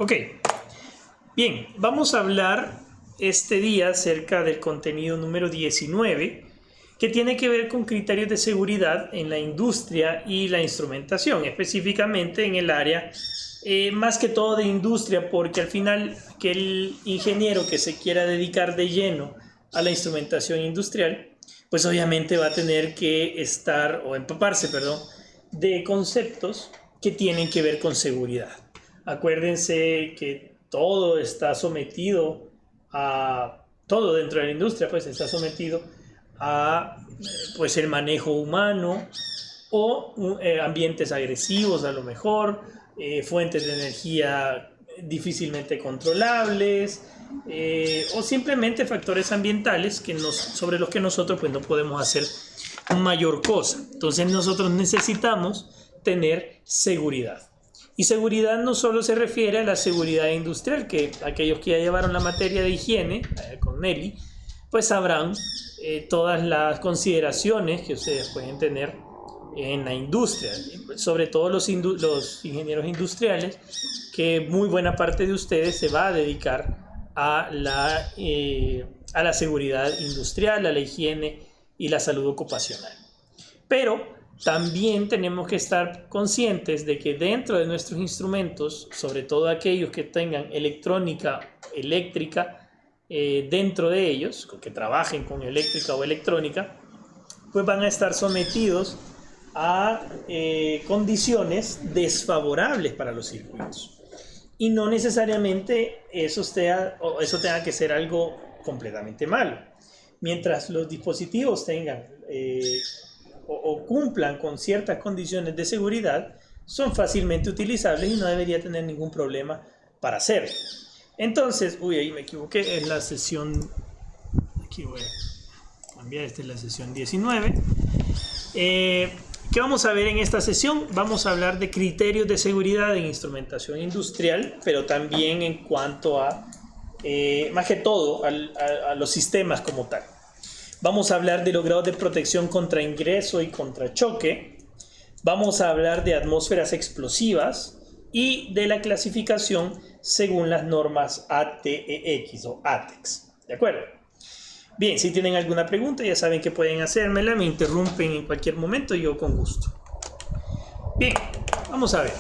Ok, bien, vamos a hablar este día acerca del contenido número 19, que tiene que ver con criterios de seguridad en la industria y la instrumentación, específicamente en el área más que todo de industria, porque al final que el ingeniero que se quiera dedicar de lleno a la instrumentación industrial, pues obviamente va a tener que estar o empaparse, perdón, de conceptos que tienen que ver con seguridad. Acuérdense que todo está sometido todo dentro de la industria, pues está sometido a pues el manejo humano o ambientes agresivos a lo mejor, fuentes de energía difícilmente controlables, o simplemente factores ambientales sobre los que nosotros pues no podemos hacer mayor cosa. Entonces nosotros necesitamos tener seguridad. Y seguridad no solo se refiere a la seguridad industrial, que aquellos que ya llevaron la materia de higiene con Nelly, pues sabrán todas las consideraciones que ustedes pueden tener en la industria, sobre todo los ingenieros industriales, que muy buena parte de ustedes se va a dedicar a la seguridad industrial, a la higiene y la salud ocupacional. Pero también tenemos que estar conscientes de que dentro de nuestros instrumentos, sobre todo aquellos que tengan electrónica, eléctrica, dentro de ellos, que trabajen con eléctrica o electrónica, pues van a estar sometidos a condiciones desfavorables para los circuitos. Y no necesariamente eso tenga que ser algo completamente malo. Mientras los dispositivos tengan o cumplan con ciertas condiciones de seguridad, son fácilmente utilizables y no debería tener ningún problema para hacerlo. Entonces, ahí me equivoqué, es la sesión, aquí voy a cambiar, esta es la sesión 19. ¿Qué vamos a ver en esta sesión? Vamos a hablar de criterios de seguridad en instrumentación industrial, pero también en cuanto a, más que todo, a los sistemas como tal. Vamos a hablar de los grados de protección contra ingreso y contra choque. Vamos a hablar de atmósferas explosivas y de la clasificación según las normas ATEX o ATEX. ¿De acuerdo? Bien, si tienen alguna pregunta ya saben que pueden hacérmela, me interrumpen en cualquier momento y yo con gusto. Bien, vamos a ver.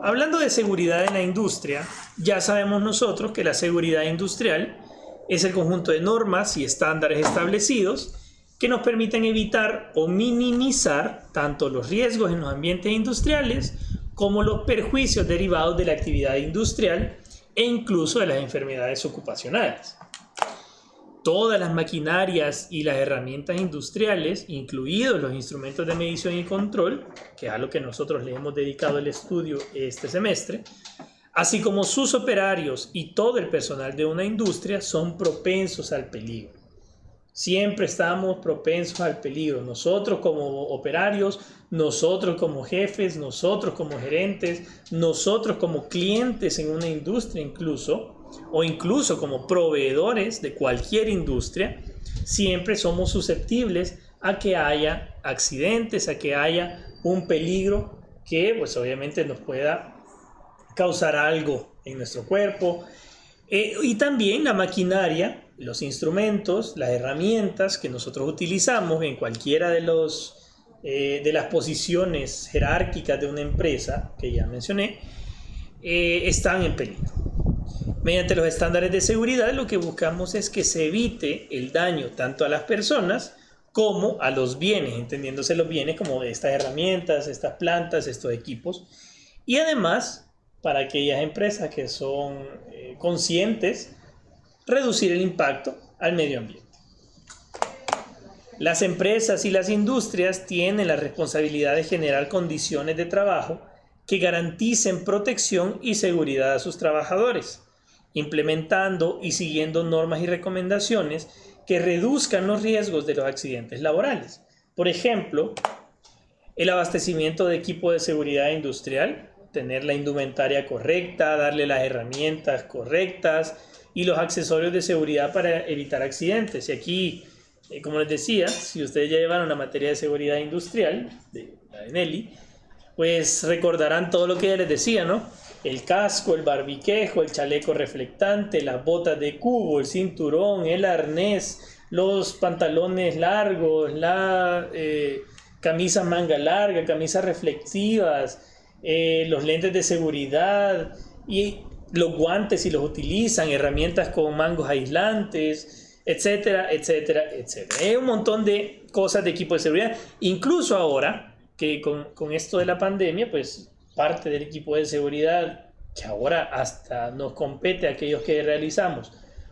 Hablando de seguridad en la industria, ya sabemos nosotros que la seguridad industrial es el conjunto de normas y estándares establecidos que nos permiten evitar o minimizar tanto los riesgos en los ambientes industriales como los perjuicios derivados de la actividad industrial e incluso de las enfermedades ocupacionales. Todas las maquinarias y las herramientas industriales, incluidos los instrumentos de medición y control, que es a lo que nosotros le hemos dedicado el estudio este semestre, así como sus operarios y todo el personal de una industria, son propensos al peligro. Siempre estamos propensos al peligro. Nosotros como operarios, nosotros como jefes, nosotros como gerentes, nosotros como clientes en una industria incluso, o incluso como proveedores de cualquier industria, siempre somos susceptibles a que haya accidentes, a que haya un peligro que pues obviamente nos pueda causar algo en nuestro cuerpo. Y también la maquinaria, los instrumentos, las herramientas que nosotros utilizamos en cualquiera de las posiciones jerárquicas de una empresa que ya mencioné, están en peligro. Mediante los estándares de seguridad lo que buscamos es que se evite el daño tanto a las personas como a los bienes, entendiéndose los bienes como estas herramientas, estas plantas, estos equipos. Y además, para aquellas empresas que son conscientes, reducir el impacto al medio ambiente. Las empresas y las industrias tienen la responsabilidad de generar condiciones de trabajo que garanticen protección y seguridad a sus trabajadores, implementando y siguiendo normas y recomendaciones que reduzcan los riesgos de los accidentes laborales. Por ejemplo, el abastecimiento de equipo de seguridad industrial, tener la indumentaria correcta, darle las herramientas correctas y los accesorios de seguridad para evitar accidentes. Y aquí, como les decía, si ustedes ya llevaron la materia de seguridad industrial, de Nelly, pues recordarán todo lo que ella les decía, ¿no? el casco, el barbiquejo, el chaleco reflectante, las botas de cubo, el cinturón, el arnés, los pantalones largos, la camisa manga larga, camisas reflexivas, los lentes de seguridad y los guantes si los utilizan, herramientas con mangos aislantes, etcétera, etcétera, etcétera. Hay un montón de cosas de equipo de seguridad. Incluso ahora que con esto de la pandemia, pues parte del equipo de seguridad, que ahora hasta nos compete a aquellos que realizamos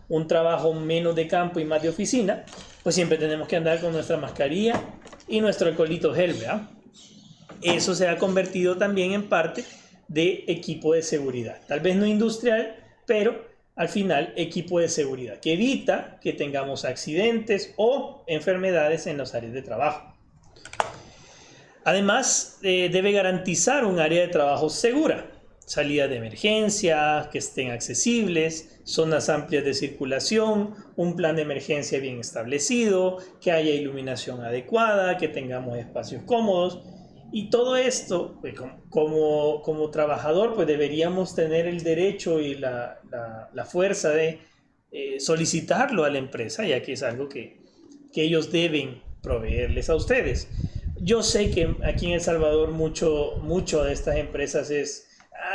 un trabajo menos de campo y más de oficina, pues siempre tenemos que andar con nuestra mascarilla y nuestro alcoholito gel, ¿verdad? Eso se ha convertido también en parte de equipo de seguridad. Tal vez no industrial, pero al final equipo de seguridad que evita que tengamos accidentes o enfermedades en las áreas de trabajo. Además, debe garantizar un área de trabajo segura, salidas de emergencia, que estén accesibles, zonas amplias de circulación, un plan de emergencia bien establecido, que haya iluminación adecuada, que tengamos espacios cómodos. Y todo esto, pues, como trabajador, pues deberíamos tener el derecho y la fuerza de solicitarlo a la empresa, ya que es algo que ellos deben proveerles a ustedes. Yo sé que aquí en El Salvador mucho de estas empresas es,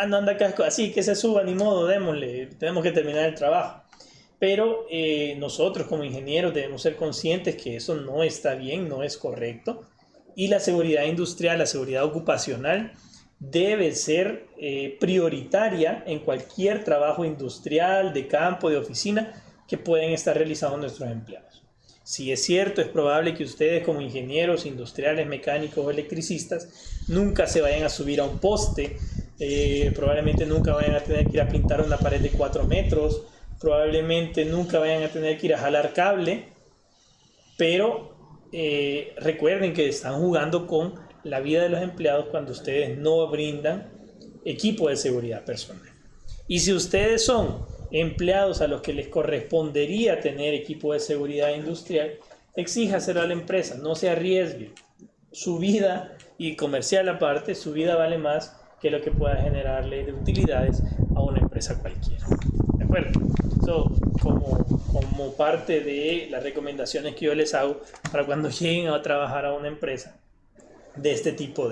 no anda casco, así que se suba, ni modo, démosle, tenemos que terminar el trabajo. Pero nosotros como ingenieros debemos ser conscientes que eso no está bien, no es correcto. Y la seguridad industrial, la seguridad ocupacional debe ser prioritaria en cualquier trabajo industrial, de campo, de oficina que pueden estar realizando nuestros empleados. Si es cierto, es probable que ustedes como ingenieros industriales, mecánicos o electricistas nunca se vayan a subir a un poste, probablemente nunca vayan a tener que ir a pintar una pared de 4 metros, probablemente nunca vayan a tener que ir a jalar cable, pero recuerden que están jugando con la vida de los empleados cuando ustedes no brindan equipo de seguridad personal. Y si ustedes son empleados a los que les correspondería tener equipo de seguridad industrial, exíjaselo a la empresa, no se arriesgue. Su vida, y comercial aparte, su vida vale más que lo que pueda generarle de utilidades a una empresa cualquiera. ¿De acuerdo? So, como parte de las recomendaciones que yo les hago para cuando lleguen a trabajar a una empresa de este tipo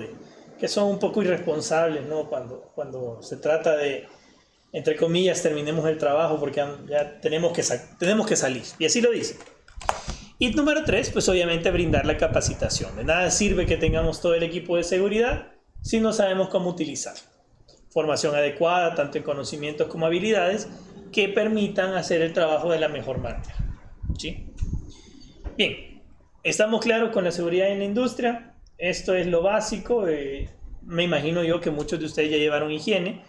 que son un poco irresponsables, ¿no? Cuando se trata de, entre comillas, terminemos el trabajo porque ya tenemos que salir. Y así lo dice. Y número 3, pues obviamente brindar la capacitación. De nada sirve que tengamos todo el equipo de seguridad si no sabemos cómo utilizarlo. Formación adecuada, tanto en conocimientos como habilidades, que permitan hacer el trabajo de la mejor manera. ¿Sí? Bien, ¿estamos claros con la seguridad en la industria? Esto es lo básico. Me imagino yo que muchos de ustedes ya llevaron higiene.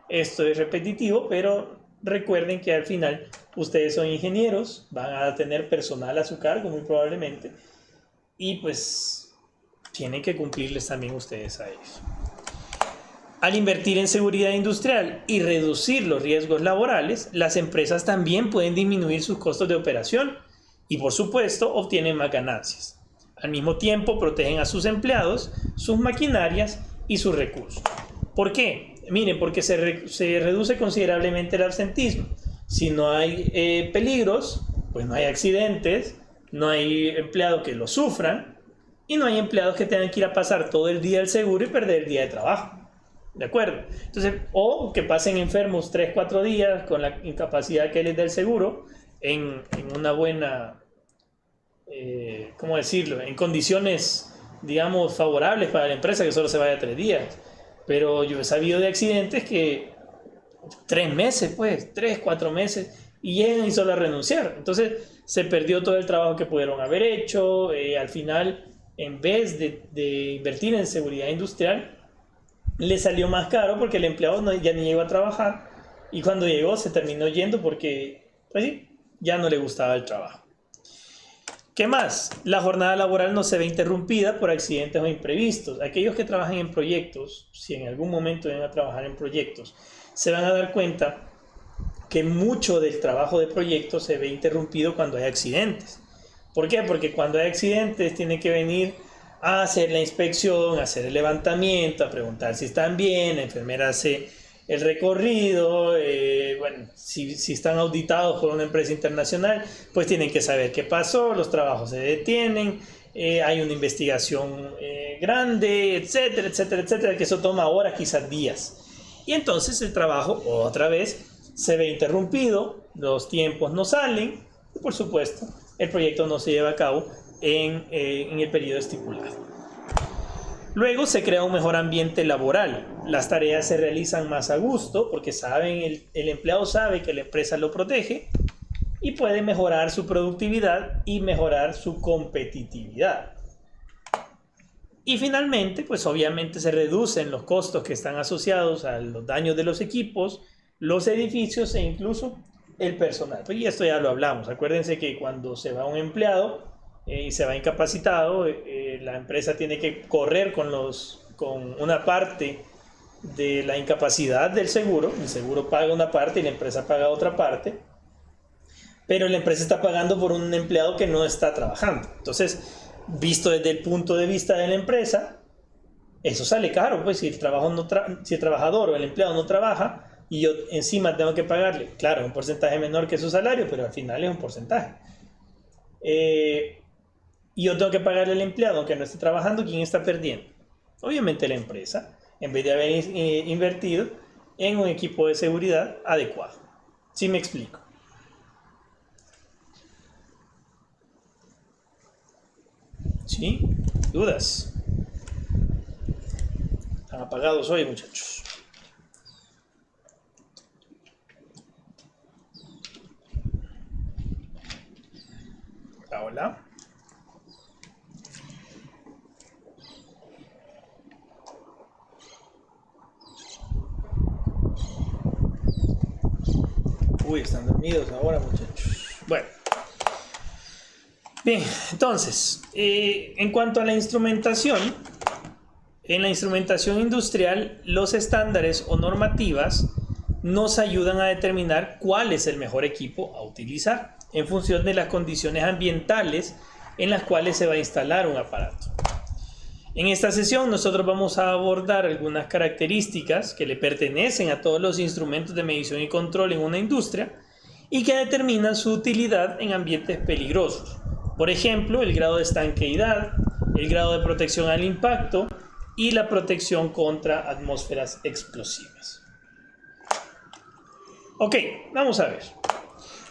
Esto es repetitivo, pero recuerden que al final ustedes son ingenieros, van a tener personal a su cargo muy probablemente, y pues tienen que cumplirles también ustedes a ellos. Al invertir en seguridad industrial y reducir los riesgos laborales, las empresas también pueden disminuir sus costos de operación y, por supuesto, obtienen más ganancias. Al mismo tiempo, protegen a sus empleados, sus maquinarias y sus recursos. ¿Por qué? Miren, porque se reduce considerablemente el absentismo. Si no hay peligros, pues no hay accidentes, no hay empleados que lo sufran y no hay empleados que tengan que ir a pasar todo el día al seguro y perder el día de trabajo. ¿De acuerdo? Entonces, o que pasen enfermos 3-4 días con la incapacidad que les da el seguro en una buena, ¿cómo decirlo? En condiciones, digamos, favorables para la empresa, que solo se vaya 3 días. Pero yo he sabido de accidentes que 3 meses, pues, 3-4 meses, y llegan y solo a renunciar. Entonces, se perdió todo el trabajo que pudieron haber hecho. Al final, en vez de invertir en seguridad industrial, le salió más caro porque el empleado ya ni llegó a trabajar, y cuando llegó se terminó yendo porque, pues sí, ya no le gustaba el trabajo. ¿Qué más? La jornada laboral no se ve interrumpida por accidentes o imprevistos. Aquellos que trabajan en proyectos, si en algún momento van a trabajar en proyectos, se van a dar cuenta que mucho del trabajo de proyectos se ve interrumpido cuando hay accidentes. ¿Por qué? Porque cuando hay accidentes tienen que venir a hacer la inspección, a hacer el levantamiento, a preguntar si están bien, la enfermera hace el recorrido, bueno, si están auditados por una empresa internacional, pues tienen que saber qué pasó, los trabajos se detienen, hay una investigación grande, etcétera, etcétera, etcétera, que eso toma horas, quizás días. Y entonces el trabajo, otra vez, se ve interrumpido, los tiempos no salen, y por supuesto, el proyecto no se lleva a cabo en el periodo estipulado. Luego se crea un mejor ambiente laboral. Las tareas se realizan más a gusto porque el empleado sabe que la empresa lo protege y puede mejorar su productividad y mejorar su competitividad. Y finalmente, pues obviamente se reducen los costos que están asociados a los daños de los equipos, los edificios e incluso el personal. Y esto ya lo hablamos. Acuérdense que cuando se va un empleado y se va incapacitado, la empresa tiene que correr con una parte de la incapacidad del seguro. El seguro paga una parte y la empresa paga otra parte, pero la empresa está pagando por un empleado que no está trabajando. Entonces, visto desde el punto de vista de la empresa, eso sale caro, pues si el trabajador o el empleado no trabaja y yo encima tengo que pagarle, claro, un porcentaje menor que su salario, pero al final es un porcentaje. Y yo tengo que pagarle al empleado aunque no esté trabajando, ¿quién está perdiendo? Obviamente la empresa, en vez de haber invertido en un equipo de seguridad adecuado. ¿Sí me explico? ¿Sí? ¿Dudas? Están apagados hoy, muchachos. Hola, hola. Uy, están dormidos ahora, muchachos. Bueno. Bien, entonces, en cuanto a la instrumentación, en la instrumentación industrial, los estándares o normativas nos ayudan a determinar cuál es el mejor equipo a utilizar en función de las condiciones ambientales en las cuales se va a instalar un aparato. En esta sesión nosotros vamos a abordar algunas características que le pertenecen a todos los instrumentos de medición y control en una industria y que determinan su utilidad en ambientes peligrosos. Por ejemplo, el grado de estanqueidad, el grado de protección al impacto y la protección contra atmósferas explosivas. Ok, vamos a ver.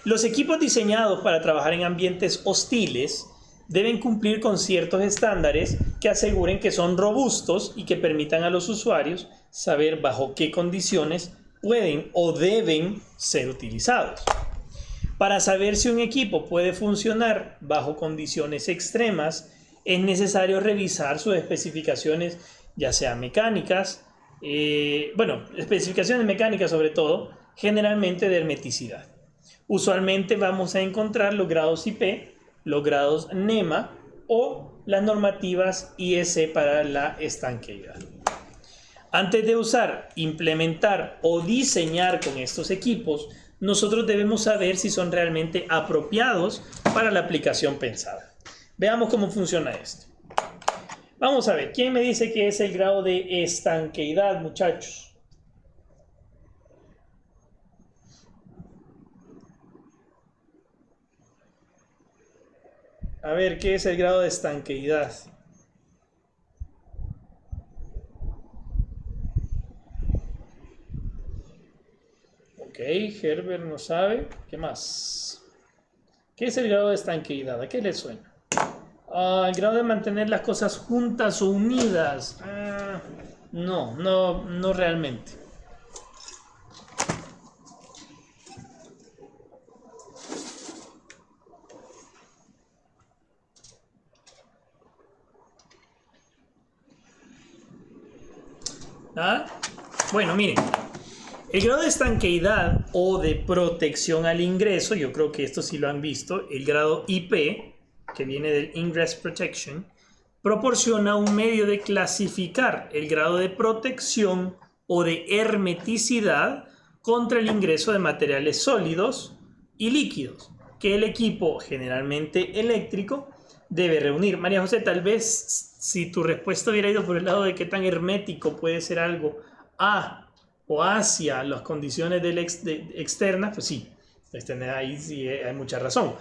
Los equipos diseñados para trabajar en ambientes hostiles deben cumplir con ciertos estándares que aseguren que son robustos y que permitan a los usuarios saber bajo qué condiciones pueden o deben ser utilizados. Para saber si un equipo puede funcionar bajo condiciones extremas, es necesario revisar sus especificaciones, ya sea mecánicas, especificaciones mecánicas sobre todo, generalmente de hermeticidad. Usualmente vamos a encontrar los grados IP, los grados NEMA o las normativas IEC para la estanqueidad. Antes de usar, implementar o diseñar con estos equipos, nosotros debemos saber si son realmente apropiados para la aplicación pensada. Veamos cómo funciona esto. Vamos a ver, ¿quién me dice que es el grado de estanqueidad, muchachos? A ver, ¿qué es el grado de estanqueidad? Ok, Herbert no sabe. ¿Qué más? ¿Qué es el grado de estanqueidad? ¿A qué le suena? El grado de mantener las cosas juntas o unidas. No realmente. Bueno, miren. El grado de estanqueidad o de protección al ingreso, yo creo que esto sí lo han visto, el grado IP, que viene del Ingress Protection, proporciona un medio de clasificar el grado de protección o de hermeticidad contra el ingreso de materiales sólidos y líquidos, que el equipo, generalmente eléctrico, debe reunir. María José, tal vez si tu respuesta hubiera ido por el lado de qué tan hermético puede ser algo A o hacia las condiciones externas, pues sí, ahí sí hay mucha razón.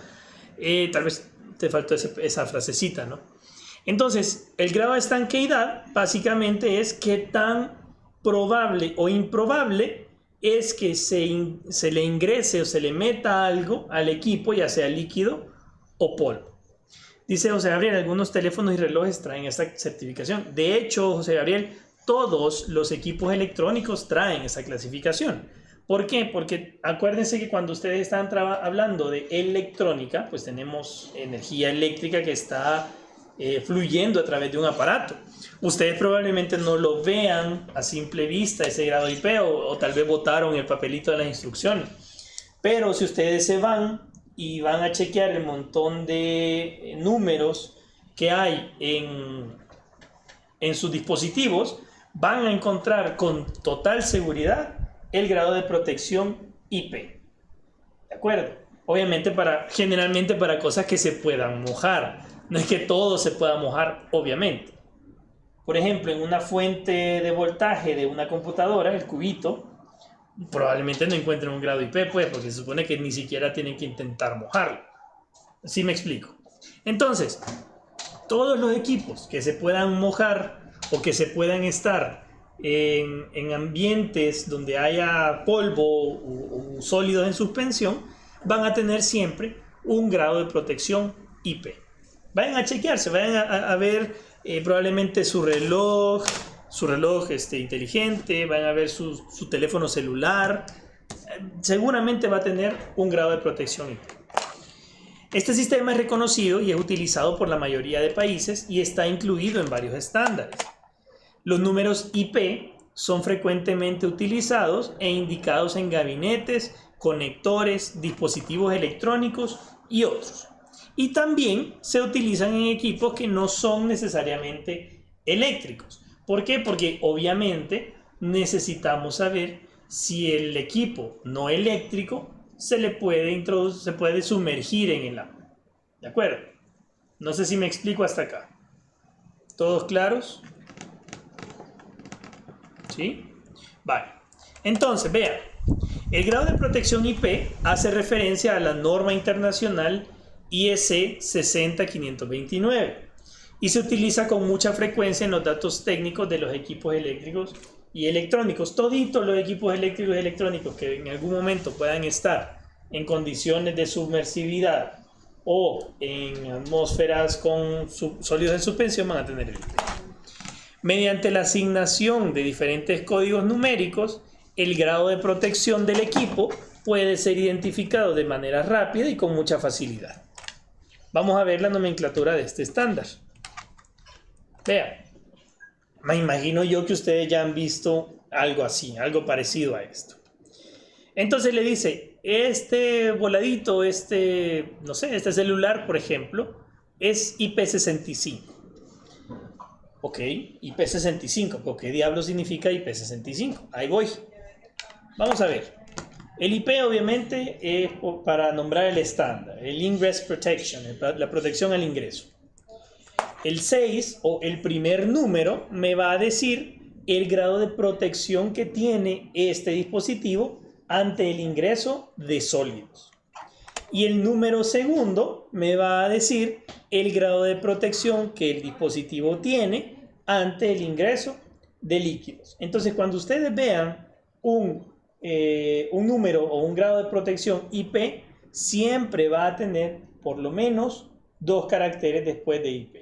Tal vez te faltó esa frasecita, ¿no? Entonces, el grado de estanqueidad básicamente es qué tan probable o improbable es que se le ingrese o se le meta algo al equipo, ya sea líquido o polvo. Dice José Gabriel, algunos teléfonos y relojes traen esta certificación. De hecho, José Gabriel, todos los equipos electrónicos traen esa clasificación. ¿Por qué? Porque acuérdense que cuando ustedes están hablando de electrónica, pues tenemos energía eléctrica que está fluyendo a través de un aparato. Ustedes probablemente no lo vean a simple vista ese grado IP o tal vez botaron el papelito de las instrucciones. Pero si ustedes se van y van a chequear el montón de números que hay en sus dispositivos, van a encontrar con total seguridad el grado de protección IP. ¿De acuerdo? Obviamente generalmente para cosas que se puedan mojar. No es que todo se pueda mojar, obviamente. Por ejemplo, en una fuente de voltaje de una computadora, el cubito, probablemente no encuentren un grado IP, pues, porque se supone que ni siquiera tienen que intentar mojarlo. ¿Sí me explico? Entonces, todos los equipos que se puedan mojar o que se puedan estar en ambientes donde haya polvo o sólidos en suspensión, van a tener siempre un grado de protección IP. Vayan a chequearse, vayan a ver probablemente su reloj inteligente, van a ver su teléfono celular, seguramente va a tener un grado de protección IP. Este sistema es reconocido y es utilizado por la mayoría de países y está incluido en varios estándares. Los números IP son frecuentemente utilizados e indicados en gabinetes, conectores, dispositivos electrónicos y otros. Y también se utilizan en equipos que no son necesariamente eléctricos. ¿Por qué? Porque obviamente necesitamos saber si el equipo no eléctrico se puede sumergir en el agua. ¿De acuerdo? No sé si me explico hasta acá. ¿Todos claros? ¿Sí? Vale. Entonces, vean. El grado de protección IP hace referencia a la norma internacional IEC 60529 y se utiliza con mucha frecuencia en los datos técnicos de los equipos eléctricos y electrónicos. Toditos los equipos eléctricos y electrónicos que en algún momento puedan estar en condiciones de sumersividad o en atmósferas con sólidos en suspensión van a tener el IP. Mediante la asignación de diferentes códigos numéricos, el grado de protección del equipo puede ser identificado de manera rápida y con mucha facilidad. Vamos a ver la nomenclatura de este estándar. Vean, me imagino yo que ustedes ya han visto algo así, algo parecido a esto. Entonces le dice, este voladito, no sé, este celular, por ejemplo, es IP65. Ok, IP65, ¿pero qué diablo significa IP65? Ahí voy. Vamos a ver. El IP obviamente es para nombrar el estándar, el Ingress Protection, la protección al ingreso. El 6 o el primer número me va a decir el grado de protección que tiene este dispositivo ante el ingreso de sólidos. Y el número segundo me va a decir el grado de protección que el dispositivo tiene ante el ingreso de líquidos. Entonces, cuando ustedes vean un número o un grado de protección IP, siempre va a tener por lo menos 2 caracteres después de IP.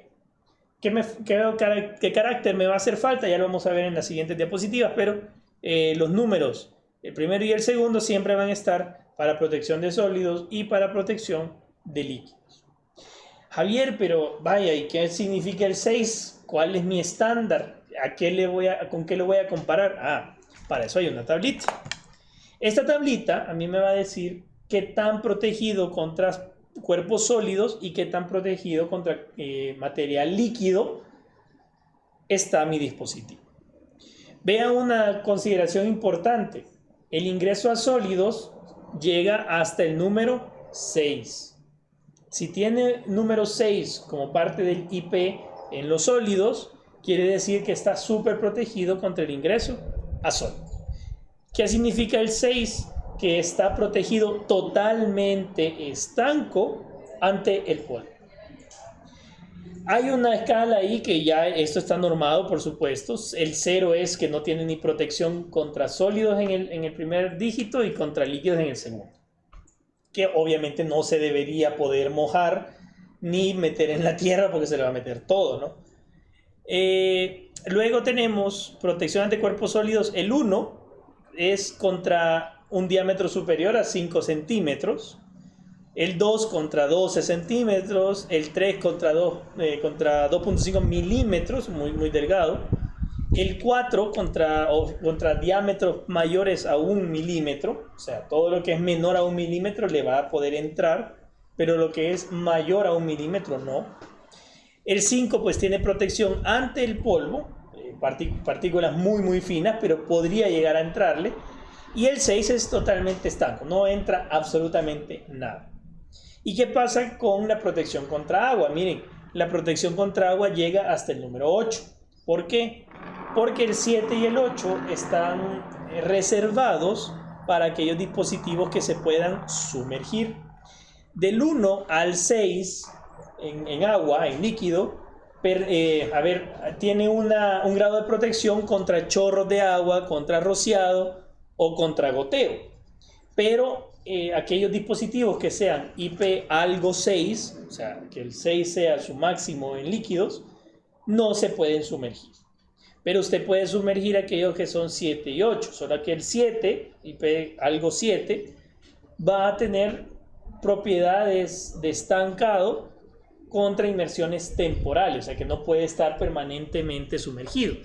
¿Qué carácter me va a hacer falta? Ya lo vamos a ver en las siguientes diapositivas, pero los números, el primero y el segundo, siempre van a estar para protección de sólidos y para protección de líquidos. Javier, pero vaya, ¿y qué significa el 6? ¿Cuál es mi estándar? ¿Con qué lo voy a comparar? Para eso hay una tablita. Esta tablita a mí me va a decir qué tan protegido contra cuerpos sólidos y qué tan protegido contra material líquido está mi dispositivo. Vean una consideración importante. El ingreso a sólidos llega hasta el número 6. Si tiene número 6 como parte del IP en los sólidos, quiere decir que está súper protegido contra el ingreso a sólidos. ¿Qué significa el 6? Que está protegido totalmente estanco ante el polvo. Hay una escala ahí que ya esto está normado, por supuesto. El 0 es que no tiene ni protección contra sólidos en el primer dígito y contra líquidos en el segundo. Que obviamente no se debería poder mojar ni meter en la tierra porque se le va a meter todo, ¿no? Luego tenemos protección ante cuerpos sólidos. El 1 es contra un diámetro superior a 5 centímetros. El 2 contra 12 centímetros. El 3 contra 2.5 milímetros, muy delgado. El 4 contra diámetros mayores a 1 milímetro. O sea, todo lo que es menor a 1 milímetro le va a poder entrar, pero lo que es mayor a 1 milímetro no. El 5 pues tiene protección ante el polvo, partículas muy finas, pero podría llegar a entrarle. Y el 6 es totalmente estanco, no entra absolutamente nada. ¿Y qué pasa con la protección contra agua? Miren, la protección contra agua llega hasta el número 8. ¿Por qué? Porque el 7 y el 8 están reservados para aquellos dispositivos que se puedan sumergir. Del 1 al 6 en agua, en líquido, tiene un grado de protección contra chorros de agua, contra rociado o contra goteo. Pero aquellos dispositivos que sean IP algo 6, o sea, que el 6 sea su máximo en líquidos, no se pueden sumergir. Pero usted puede sumergir aquellos que son 7 y 8, solo que el 7, IP algo 7, va a tener propiedades de estancado contra inmersiones temporales, o sea que no puede estar permanentemente sumergido.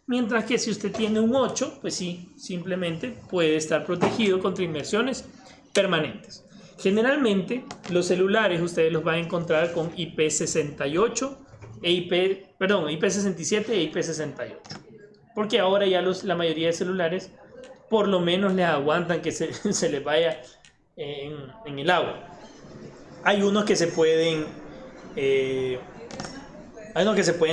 Mientras que si usted tiene un 8, pues sí, simplemente puede estar protegido contra inmersiones permanentes. Generalmente los celulares ustedes los van a encontrar con IP68 IP67 e IP68. Porque ahora ya la mayoría de celulares por lo menos les aguantan que se les vaya en el agua. Hay unos que se pueden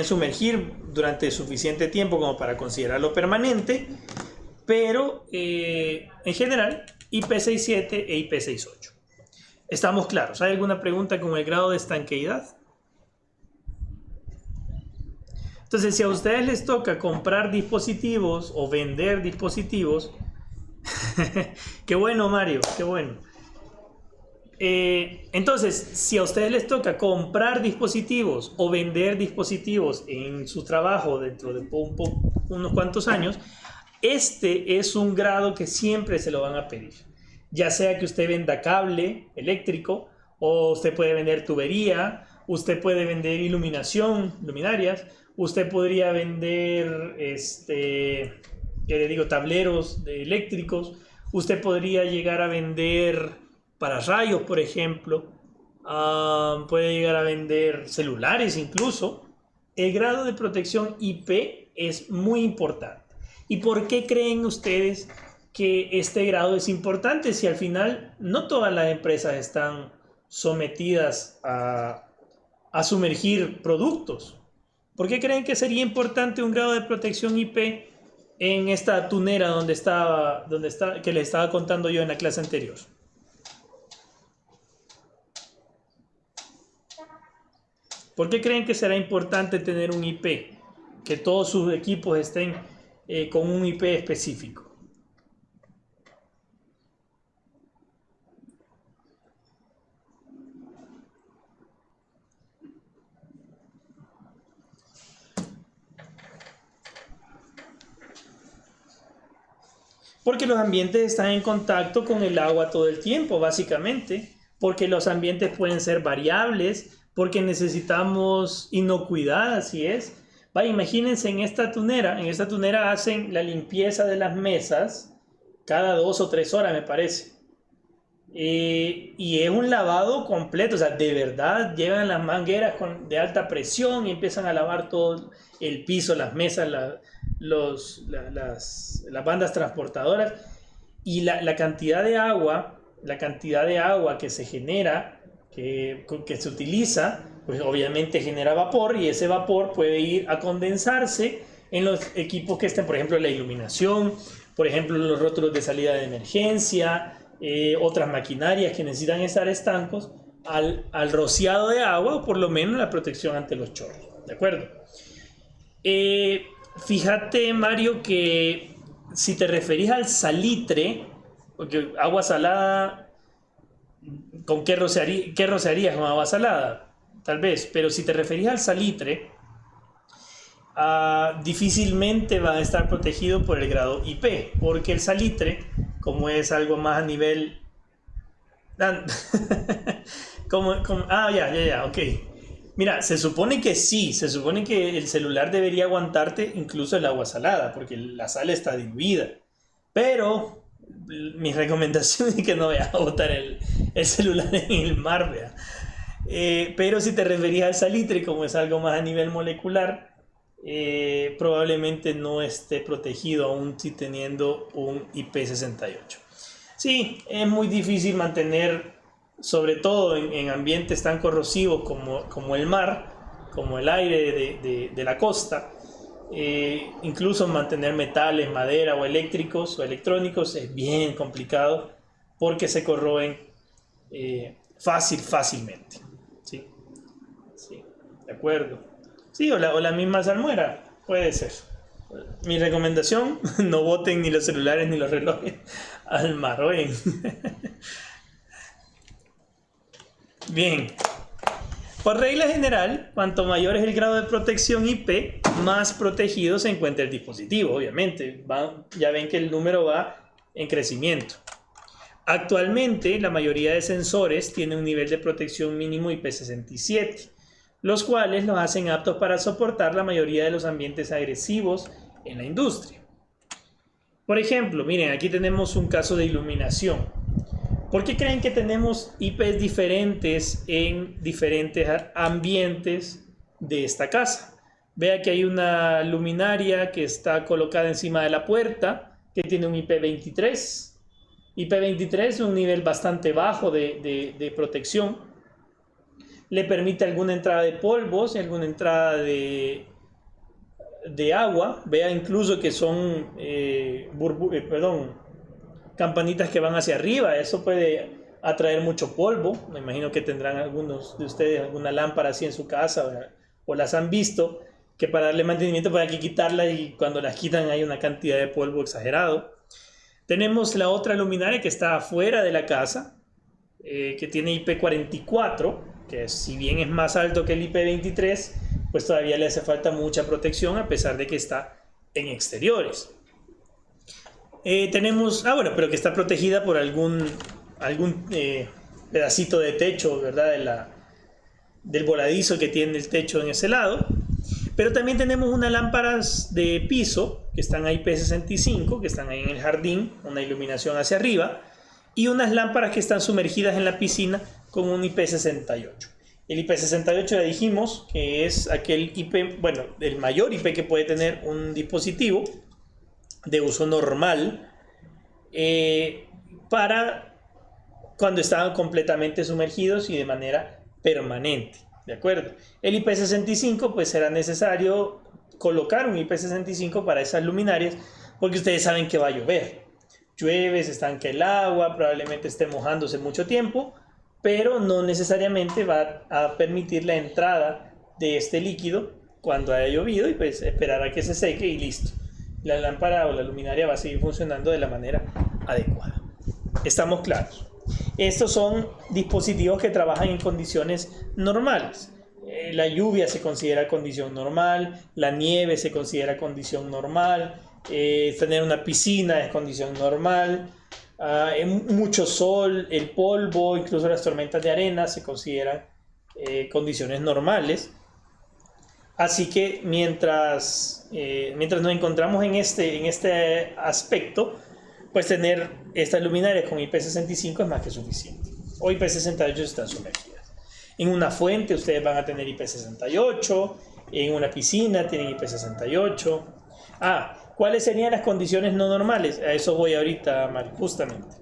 sumergir durante suficiente tiempo como para considerarlo permanente, pero en general IP67 e IP68. ¿Estamos claros? ¿Hay alguna pregunta con el grado de estanqueidad? Entonces, si a ustedes les toca comprar dispositivos o vender dispositivos, qué bueno, Mario, qué bueno. Entonces, si a ustedes les toca comprar dispositivos o vender dispositivos en su trabajo dentro de unos cuantos años, este es un grado que siempre se lo van a pedir. Ya sea que usted venda cable eléctrico, o usted puede vender tubería, usted puede vender iluminación, luminarias, usted podría vender, tableros eléctricos, usted podría llegar a vender pararrayos, por ejemplo, puede llegar a vender celulares incluso. El grado de protección IP es muy importante. ¿Y por qué creen ustedes que este grado es importante si al final no todas las empresas están sometidas a sumergir productos? ¿Por qué creen que sería importante un grado de protección IP en esta tunera que les estaba contando yo en la clase anterior? ¿Por qué creen que será importante tener un IP? Que todos sus equipos estén con un IP específico. Porque los ambientes están en contacto con el agua todo el tiempo, básicamente. Porque los ambientes pueden ser variables, porque necesitamos inocuidad, así es. Vaya, imagínense en esta tunera hacen la limpieza de las mesas cada 2 o 3 horas, me parece. Y es un lavado completo, o sea, de verdad llevan las mangueras de alta presión y empiezan a lavar todo el piso, las mesas, las bandas transportadoras. Y la cantidad de agua que se genera, que se utiliza, pues obviamente genera vapor, y ese vapor puede ir a condensarse en los equipos que estén, por ejemplo, la iluminación, Por ejemplo, los rótulos de salida de emergencia, otras maquinarias que necesitan estar estancos al rociado de agua o por lo menos la protección ante los chorros. ¿De acuerdo? Fíjate, Mario, que si te referís al salitre, porque agua salada, ¿con qué rociarías con agua salada? Tal vez, pero si te referís al salitre, difícilmente va a estar protegido por el grado IP, porque el salitre, como es algo más a nivel... ok. Mira, se supone que sí, se supone que el celular debería aguantarte incluso el agua salada, porque la sal está diluida. Pero mi recomendación es que no vayas a botar el celular en el mar, ¿vea? Pero si te referías al salitre, como es algo más a nivel molecular, probablemente no esté protegido aún si teniendo un IP68. Sí, es muy difícil mantener, sobre todo en ambientes tan corrosivos como el mar, como el aire de la costa, incluso mantener metales, madera o eléctricos o electrónicos es bien complicado porque se corroen fácilmente. ¿Sí? Sí, de acuerdo. Sí, o la misma salmuera, puede ser. Mi recomendación, no boten ni los celulares ni los relojes al mar, ¿oyen? Bien. Por regla general, cuanto mayor es el grado de protección IP, más protegido se encuentra el dispositivo, obviamente. Ya ven que el número va en crecimiento. Actualmente, la mayoría de sensores tienen un nivel de protección mínimo IP67, los cuales los hacen aptos para soportar la mayoría de los ambientes agresivos en la industria. Por ejemplo, miren, aquí tenemos un caso de iluminación. ¿Por qué creen que tenemos IPs diferentes en diferentes ambientes de esta casa? Vea que hay una luminaria que está colocada encima de la puerta, que tiene un IP23. IP23 es un nivel bastante bajo de protección. Le permite alguna entrada de polvos y alguna entrada de agua. Vea incluso que son campanitas que van hacia arriba. Eso puede atraer mucho polvo. Me imagino que tendrán algunos de ustedes alguna lámpara así en su casa o las han visto, que para darle mantenimiento hay que quitarlas y cuando las quitan hay una cantidad de polvo exagerado. Tenemos la otra luminaria que está afuera de la casa, que tiene IP44, que si bien es más alto que el IP23, pues todavía le hace falta mucha protección a pesar de que está en exteriores. Tenemos, pero que está protegida por algún pedacito de techo, ¿verdad? Del voladizo que tiene el techo en ese lado. Pero también tenemos unas lámparas de piso que están a IP65, que están ahí en el jardín, una iluminación hacia arriba, y unas lámparas que están sumergidas en la piscina con un IP68. El IP68 ya dijimos que es aquel IP, el mayor IP que puede tener un dispositivo de uso normal para cuando estaban completamente sumergidos y de manera permanente. ¿De acuerdo? El IP65 pues será necesario colocar un IP65 para esas luminarias porque ustedes saben que va a llover. Llueve, se estanca el agua, probablemente esté mojándose mucho tiempo, pero no necesariamente va a permitir la entrada de este líquido cuando haya llovido y pues esperar a que se seque y listo. La lámpara o la luminaria va a seguir funcionando de la manera adecuada. ¿Estamos claros? Estos son dispositivos que trabajan en condiciones normales. La lluvia se considera condición normal, la nieve se considera condición normal, tener una piscina es condición normal, mucho sol, el polvo, incluso las tormentas de arena se consideran condiciones normales. Así que mientras nos encontramos en este aspecto, pues tener estas luminarias con IP65 es más que suficiente. O IP68 están sumergidas. En una fuente ustedes van a tener IP68, en una piscina tienen IP68. ¿Cuáles serían las condiciones no normales? A eso voy ahorita, Mario, justamente.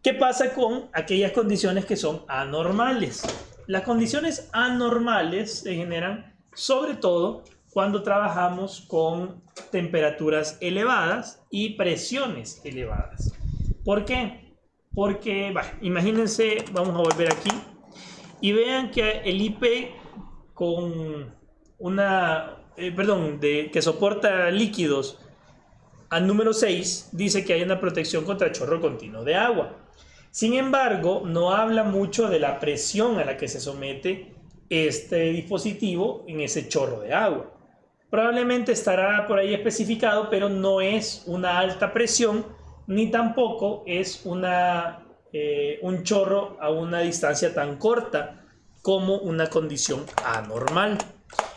¿Qué pasa con aquellas condiciones que son anormales? Las condiciones anormales se generan sobre todo cuando trabajamos con temperaturas elevadas y presiones elevadas. ¿Por qué? Porque, imagínense, vamos a volver aquí y vean que el IP con que soporta líquidos al número 6 dice que hay una protección contra chorro continuo de agua. Sin embargo, no habla mucho de la presión a la que se somete este dispositivo en ese chorro de agua. Probablemente estará por ahí especificado, pero no es una alta presión ni tampoco es un chorro a una distancia tan corta como una condición anormal.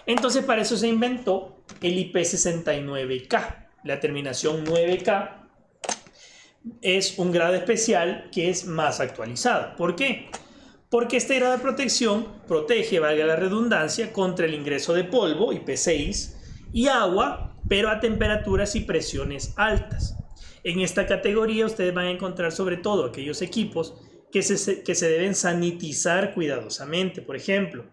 Entonces para eso se inventó el IP69K. La terminación 9K es un grado especial que es más actualizado. ¿Por qué? Porque este grado de protección protege, valga la redundancia, contra el ingreso de polvo, IP6, y agua, pero a temperaturas y presiones altas. En esta categoría ustedes van a encontrar sobre todo aquellos equipos que se deben sanitizar cuidadosamente. Por ejemplo,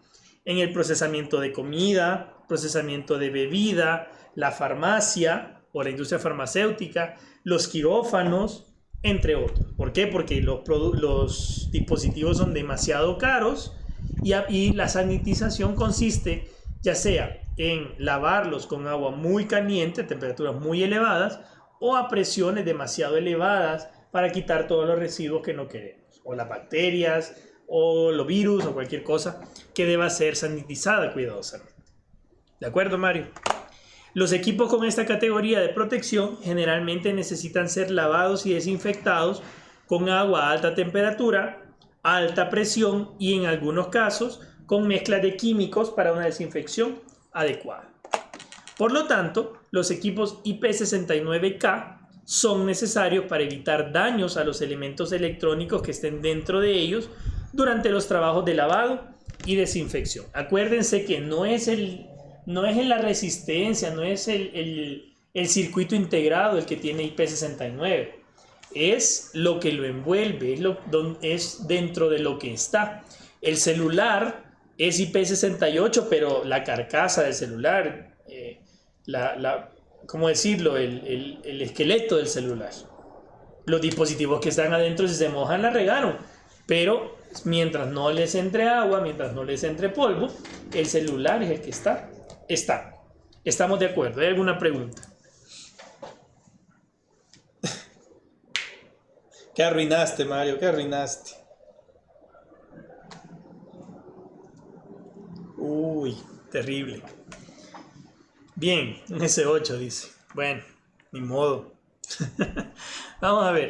en el procesamiento de comida, procesamiento de bebida, la farmacia o la industria farmacéutica, los quirófanos, entre otros. ¿Por qué? Porque los dispositivos son demasiado caros y la sanitización consiste ya sea en lavarlos con agua muy caliente, temperaturas muy elevadas, o a presiones demasiado elevadas para quitar todos los residuos que no queremos, o las bacterias, o los virus, o cualquier cosa que deba ser sanitizada cuidadosamente. ¿De acuerdo, Mario? Los equipos con esta categoría de protección generalmente necesitan ser lavados y desinfectados con agua a alta temperatura, alta presión y en algunos casos con mezclas de químicos para una desinfección adecuada. Por lo tanto, los equipos IP69K son necesarios para evitar daños a los elementos electrónicos que estén dentro de ellos durante los trabajos de lavado y desinfección. Acuérdense que no es la resistencia, no es el circuito integrado el que tiene IP69. Es lo que lo envuelve, es dentro de lo que está. El celular es IP68, pero la carcasa del celular, ¿cómo decirlo? El esqueleto del celular. Los dispositivos que están adentro, si se mojan, la regaron. Pero mientras no les entre agua, mientras no les entre polvo, el celular es el que está. Estamos de acuerdo. ¿Hay alguna pregunta? ¿Qué arruinaste, Mario? ¿Qué arruinaste? Uy, terrible. Bien, un S8 dice. Bueno, ni modo. Vamos a ver.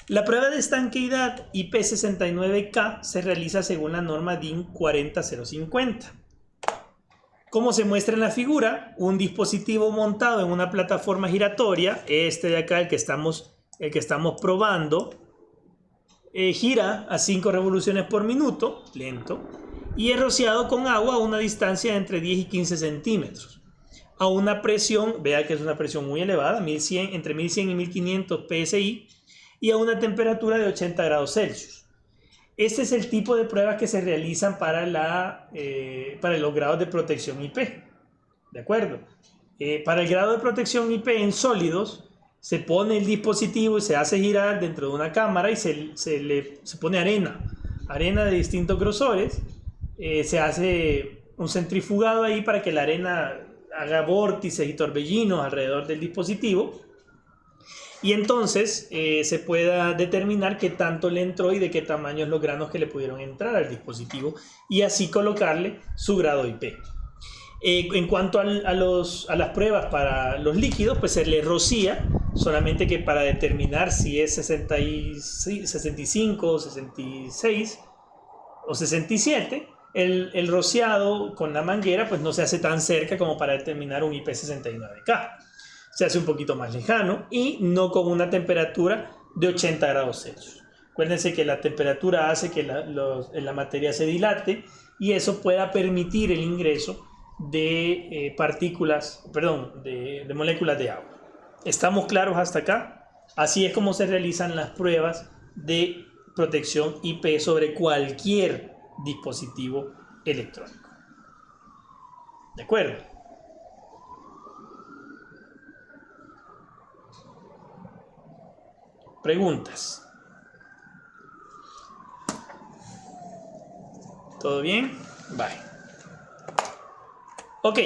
La prueba de estanqueidad IP69K se realiza según la norma DIN 40050. Como se muestra en la figura, un dispositivo montado en una plataforma giratoria, este de acá, el que estamos probando, gira a 5 revoluciones por minuto, lento, y es rociado con agua a una distancia de entre 10 y 15 centímetros. A una presión, vea que es una presión muy elevada, entre 1100 y 1500 psi, y a una temperatura de 80 grados Celsius. Este es el tipo de pruebas que se realizan para los grados de protección IP. ¿De acuerdo? Para el grado de protección IP en sólidos, se pone el dispositivo y se hace girar dentro de una cámara y se pone arena de distintos grosores. Se hace un centrifugado ahí para que la arena haga vórtices y torbellinos alrededor del dispositivo. Y entonces se pueda determinar qué tanto le entró y de qué tamaño es los granos que le pudieron entrar al dispositivo y así colocarle su grado IP. En cuanto a las pruebas para los líquidos, pues se le rocía, solamente que para determinar si es 65, 66 o 67, el rociado con la manguera pues no se hace tan cerca como para determinar un IP69K. Se hace un poquito más lejano y no con una temperatura de 80 grados Celsius. Acuérdense que la temperatura hace que la materia se dilate y eso pueda permitir el ingreso de de moléculas de agua. ¿Estamos claros hasta acá? Así es como se realizan las pruebas de protección IP sobre cualquier dispositivo electrónico. ¿De acuerdo? Preguntas. ¿Todo bien? Bye. Ok,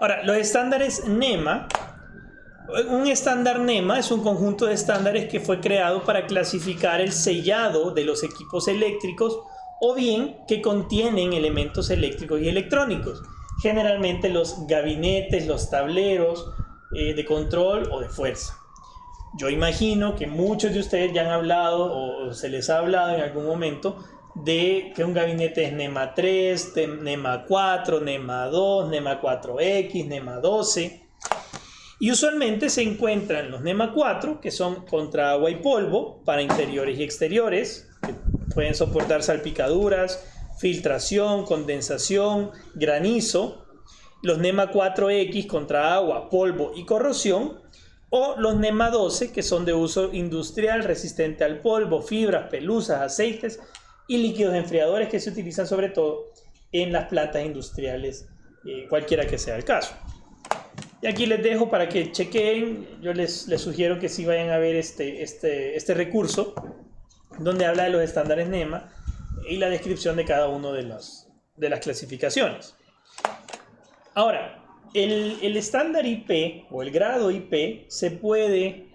ahora los estándares NEMA. Un estándar NEMA es un conjunto de estándares que fue creado para clasificar el sellado de los equipos eléctricos o bien que contienen elementos eléctricos y electrónicos, generalmente los gabinetes, los tableros de control o de fuerza. Yo imagino que muchos de ustedes ya han hablado o se les ha hablado en algún momento de que un gabinete es NEMA 3, NEMA 4, NEMA 2, NEMA 4X, NEMA 12. Y usualmente se encuentran los NEMA 4, que son contra agua y polvo, para interiores y exteriores, que pueden soportar salpicaduras, filtración, condensación, granizo. Los NEMA 4X contra agua, polvo y corrosión. O los NEMA 12, que son de uso industrial, resistente al polvo, fibras, pelusas, aceites y líquidos enfriadores, que se utilizan sobre todo en las plantas industriales, cualquiera que sea el caso. Y aquí les dejo para que chequen. Yo les sugiero que sí vayan a ver este recurso donde habla de los estándares NEMA y la descripción de cada uno de las clasificaciones. Ahora, el estándar IP o el grado IP se puede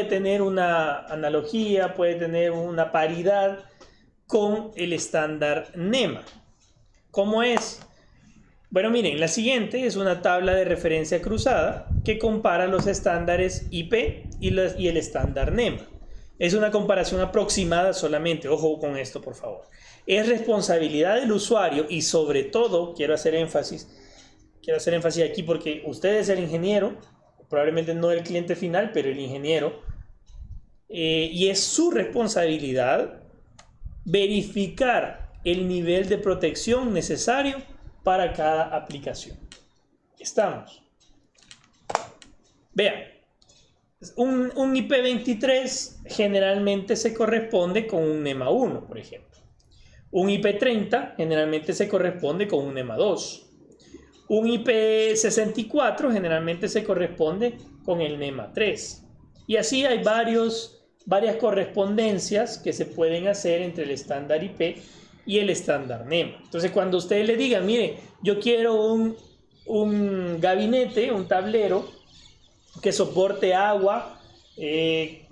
tener una analogía, puede tener una paridad con el estándar NEMA. ¿Cómo es? Bueno, miren, la siguiente es una tabla de referencia cruzada que compara los estándares IP y el estándar NEMA. Es una comparación aproximada solamente, ojo con esto por favor. Es responsabilidad del usuario y sobre todo, quiero hacer énfasis aquí porque usted es el ingeniero, probablemente no el cliente final, pero el ingeniero, y es su responsabilidad verificar el nivel de protección necesario para cada aplicación. Estamos. Vean, un IP23 generalmente se corresponde con un NEMA 1, por ejemplo. Un IP30 generalmente se corresponde con un NEMA 2. Un IP64 generalmente se corresponde con el NEMA 3. Y así hay varias correspondencias que se pueden hacer entre el estándar IP y el estándar NEMA. Entonces, cuando ustedes le digan, mire, yo quiero un gabinete, un tablero que soporte agua,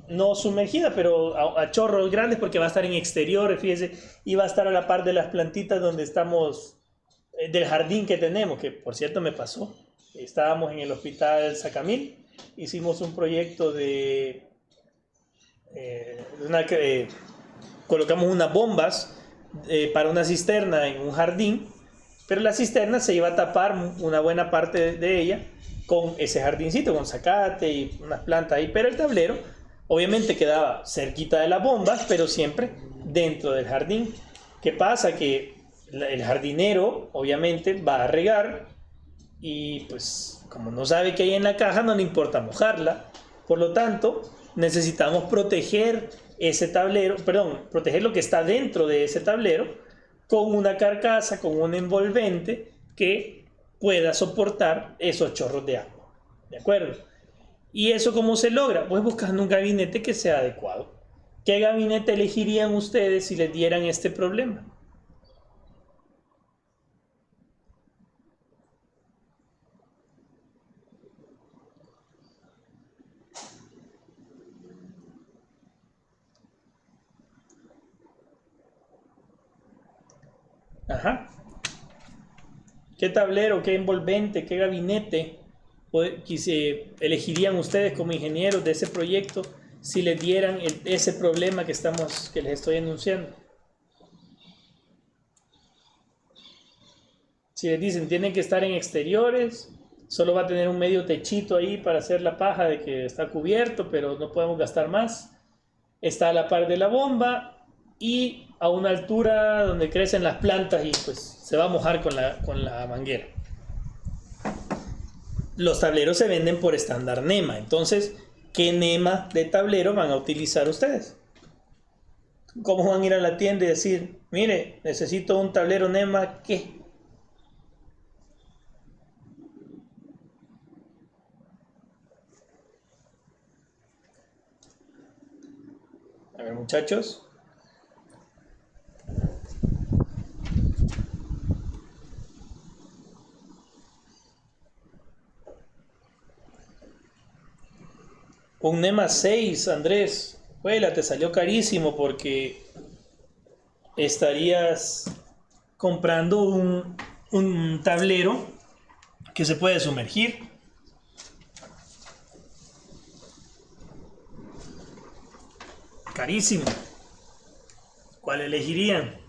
no sumergida, pero a chorros grandes porque va a estar en exteriores, fíjese, y va a estar a la par de las plantitas donde estamos, del jardín que tenemos, que por cierto me pasó. Estábamos en el hospital Sacamil, hicimos un proyecto colocamos unas bombas para una cisterna en un jardín, pero la cisterna se iba a tapar una buena parte de ella con ese jardincito, con zacate y unas plantas ahí, pero el tablero obviamente quedaba cerquita de las bombas, pero siempre dentro del jardín. ¿Qué pasa? Que el jardinero obviamente va a regar y pues como no sabe qué hay en la caja, no le importa mojarla. Por lo tanto, necesitamos proteger ese tablero, proteger lo que está dentro de ese tablero con una carcasa, con un envolvente que pueda soportar esos chorros de agua. ¿De acuerdo? ¿Y eso cómo se logra? Pues buscando un gabinete que sea adecuado. ¿Qué gabinete elegirían ustedes si les dieran este problema? Ajá. ¿Qué tablero, qué envolvente, qué gabinete elegirían ustedes como ingenieros de ese proyecto si les dieran ese problema que les estoy anunciando? Si les dicen tienen que estar en exteriores, solo va a tener un medio techito ahí para hacer la paja de que está cubierto, pero no podemos gastar más. Está a la par de la bomba y a una altura donde crecen las plantas y pues se va a mojar con la manguera. Los tableros se venden por estándar NEMA. Entonces, ¿qué NEMA de tablero van a utilizar ustedes? ¿Cómo van a ir a la tienda y decir, mire, necesito un tablero NEMA, ¿qué? muchachos. Un NEMA 6, Andrés. Huela, te salió carísimo porque estarías comprando un tablero que se puede sumergir. Carísimo. ¿Cuál elegirían?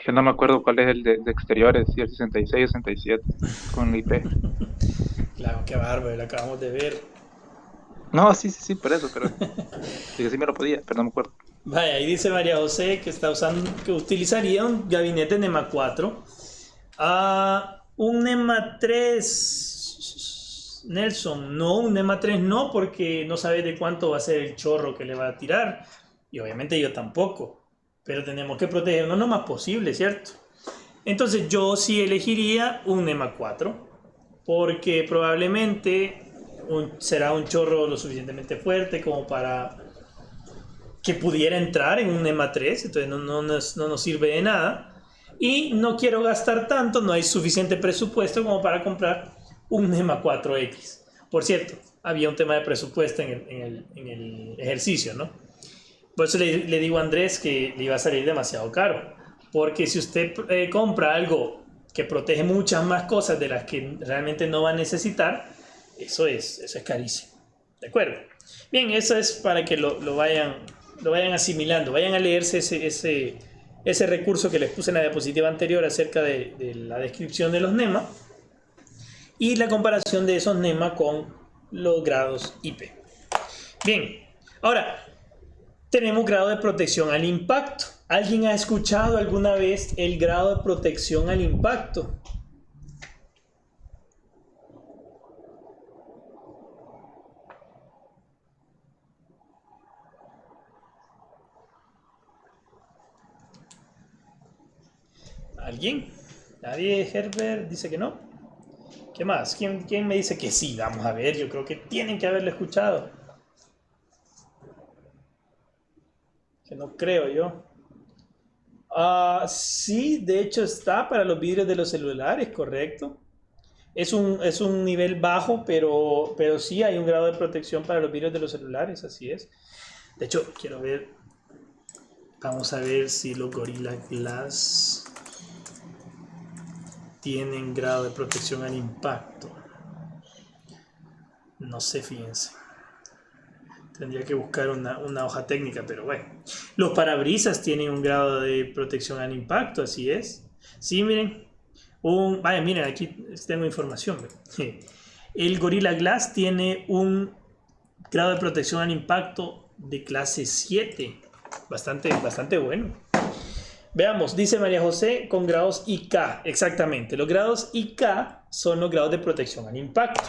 Que no me acuerdo cuál es el de exteriores, si el 66 o 67, con IP. Claro, qué bárbaro, lo acabamos de ver. No, sí, sí, sí, por eso, pero dije sí me lo podía, pero no me acuerdo. Vaya, ahí dice María José que está usando, que utilizaría un gabinete NEMA 4. Un NEMA 3, Nelson, no, un NEMA 3 no, porque no sabe de cuánto va a ser el chorro que le va a tirar. Y obviamente yo tampoco. Pero tenemos que protegernos lo más posible, ¿cierto? Entonces yo sí elegiría un NEMA 4, porque probablemente será un chorro lo suficientemente fuerte como para que pudiera entrar en un NEMA 3, entonces no nos sirve de nada. Y no quiero gastar tanto, no hay suficiente presupuesto como para comprar un NEMA 4X. Por cierto, había un tema de presupuesto en el ejercicio, ¿no? Por eso le digo a Andrés que le iba a salir demasiado caro. Porque si usted compra algo que protege muchas más cosas de las que realmente no va a necesitar, eso es carísimo. ¿De acuerdo? Bien, eso es para que lo vayan asimilando, vayan a leerse ese recurso que les puse en la diapositiva anterior acerca de la descripción de los NEMA y la comparación de esos NEMA con los grados IP. Bien, ahora tenemos grado de protección al impacto. ¿Alguien ha escuchado alguna vez el grado de protección al impacto? ¿Alguien? ¿Nadie? Herbert dice que no. ¿Qué más? ¿Quién me dice que sí? Vamos a ver, yo creo que tienen que haberlo escuchado. Que no creo yo. Sí, de hecho está para los vidrios de los celulares, correcto. Es un nivel bajo, pero sí hay un grado de protección para los vidrios de los celulares, así es. De hecho, quiero ver, vamos a ver si los Gorilla Glass tienen grado de protección al impacto. No sé, fíjense. Tendría que buscar una hoja técnica, pero bueno. Los parabrisas tienen un grado de protección al impacto, así es. Sí, miren. Vaya, miren, aquí tengo información. El Gorilla Glass tiene un grado de protección al impacto de clase 7. Bastante bueno. Veamos, dice María José, con grados IK. Exactamente. Los grados IK son los grados de protección al impacto.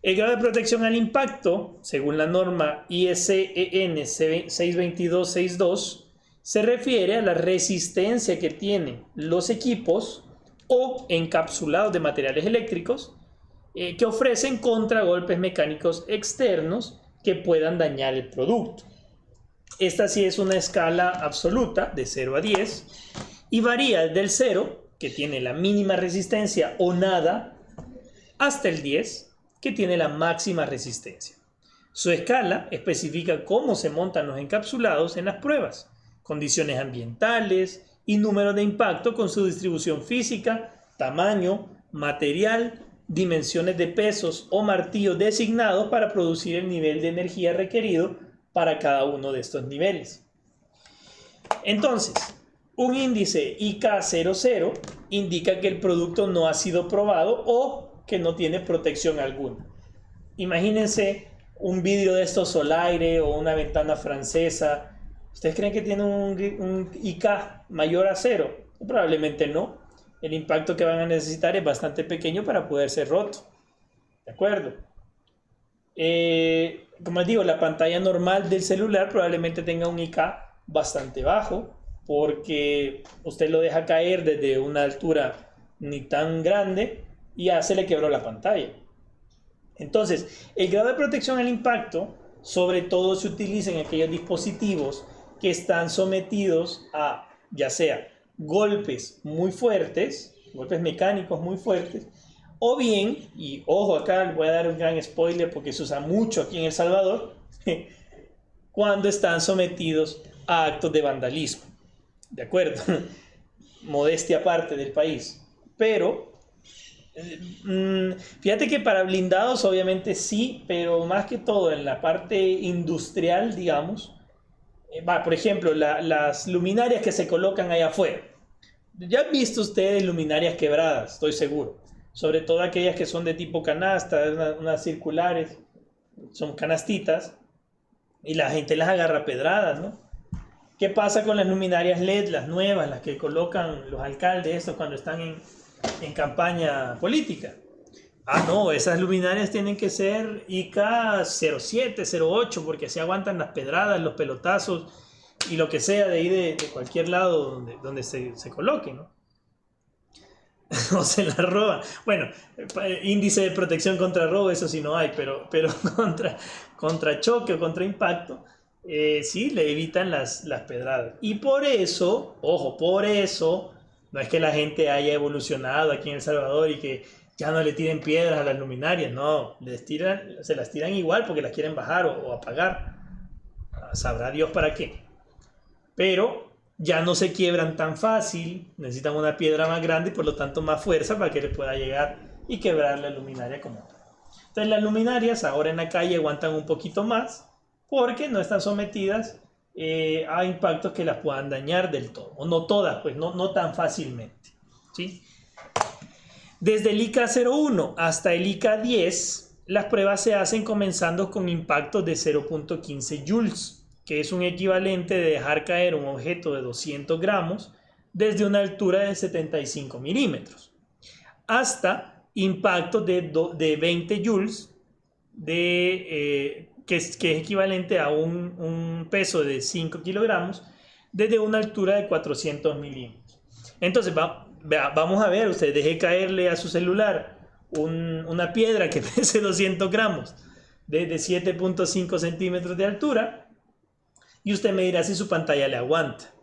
El grado de protección al impacto, según la norma ISEN 62262, se refiere a la resistencia que tienen los equipos o encapsulados de materiales eléctricos que ofrecen contra golpes mecánicos externos que puedan dañar el producto. Esta sí es una escala absoluta de 0 a 10 y varía desde el 0, que tiene la mínima resistencia o nada, hasta el 10, que tiene la máxima resistencia. Su escala especifica cómo se montan los encapsulados en las pruebas, condiciones ambientales y números de impacto con su distribución física, tamaño, material, dimensiones de pesos o martillos designados para producir el nivel de energía requerido para cada uno de estos niveles. Entonces, un índice IK00 indica que el producto no ha sido probado o que no tiene protección alguna. Imagínense un vidrio de estos Solaire o una ventana francesa. ¿Ustedes creen que tiene un IK mayor a 0? Probablemente no. El impacto que van a necesitar es bastante pequeño para poder ser roto. ¿De acuerdo? Como les digo, la pantalla normal del celular probablemente tenga un IK bastante bajo porque usted lo deja caer desde una altura ni tan grande y ya se le quebró la pantalla. Entonces, el grado de protección al impacto, sobre todo se utiliza en aquellos dispositivos que están sometidos a, ya sea golpes muy fuertes, golpes mecánicos muy fuertes, o bien, y ojo acá, le voy a dar un gran spoiler porque se usa mucho aquí en El Salvador, cuando están sometidos a actos de vandalismo. ¿De acuerdo? Modestia aparte del país. Pero, fíjate que para blindados obviamente sí, pero más que todo en la parte industrial, digamos, por ejemplo, las luminarias que se colocan allá afuera. Ya han visto ustedes luminarias quebradas, estoy seguro. Sobre todo aquellas que son de tipo canasta, unas circulares, son canastitas, y la gente las agarra a pedradas, ¿no? ¿Qué pasa con las luminarias LED, las nuevas, las que colocan los alcaldes, estos cuando están en campaña política? Ah, no, esas luminarias tienen que ser IK 07, 08, porque así aguantan las pedradas, los pelotazos y lo que sea de ahí de cualquier lado donde se coloquen, ¿no? O se la roban. Bueno, índice de protección contra robo, eso sí no hay, pero contra choque o contra impacto, sí le evitan las pedradas. Y por eso, ojo, por eso, no es que la gente haya evolucionado aquí en El Salvador y que ya no le tiren piedras a las luminarias, no, se las tiran igual porque las quieren bajar o apagar. Sabrá Dios para qué. Pero ya no se quiebran tan fácil, necesitan una piedra más grande y por lo tanto más fuerza para que le pueda llegar y quebrar la luminaria como tal. Entonces las luminarias ahora en la calle aguantan un poquito más porque no están sometidas a impactos que las puedan dañar del todo, o no todas, pues no tan fácilmente, ¿sí? Desde el IK 01 hasta el IK 10, las pruebas se hacen comenzando con impactos de 0.15 joules, que es un equivalente de dejar caer un objeto de 200 gramos desde una altura de 75 milímetros, hasta impactos de 20 joules, que es equivalente a un peso de 5 kilogramos desde una altura de 400 milímetros. Entonces, vamos a ver, usted deje caerle a su celular una piedra que pese 200 gramos desde 7.5 centímetros de altura, y usted me dirá si su pantalla le aguanta.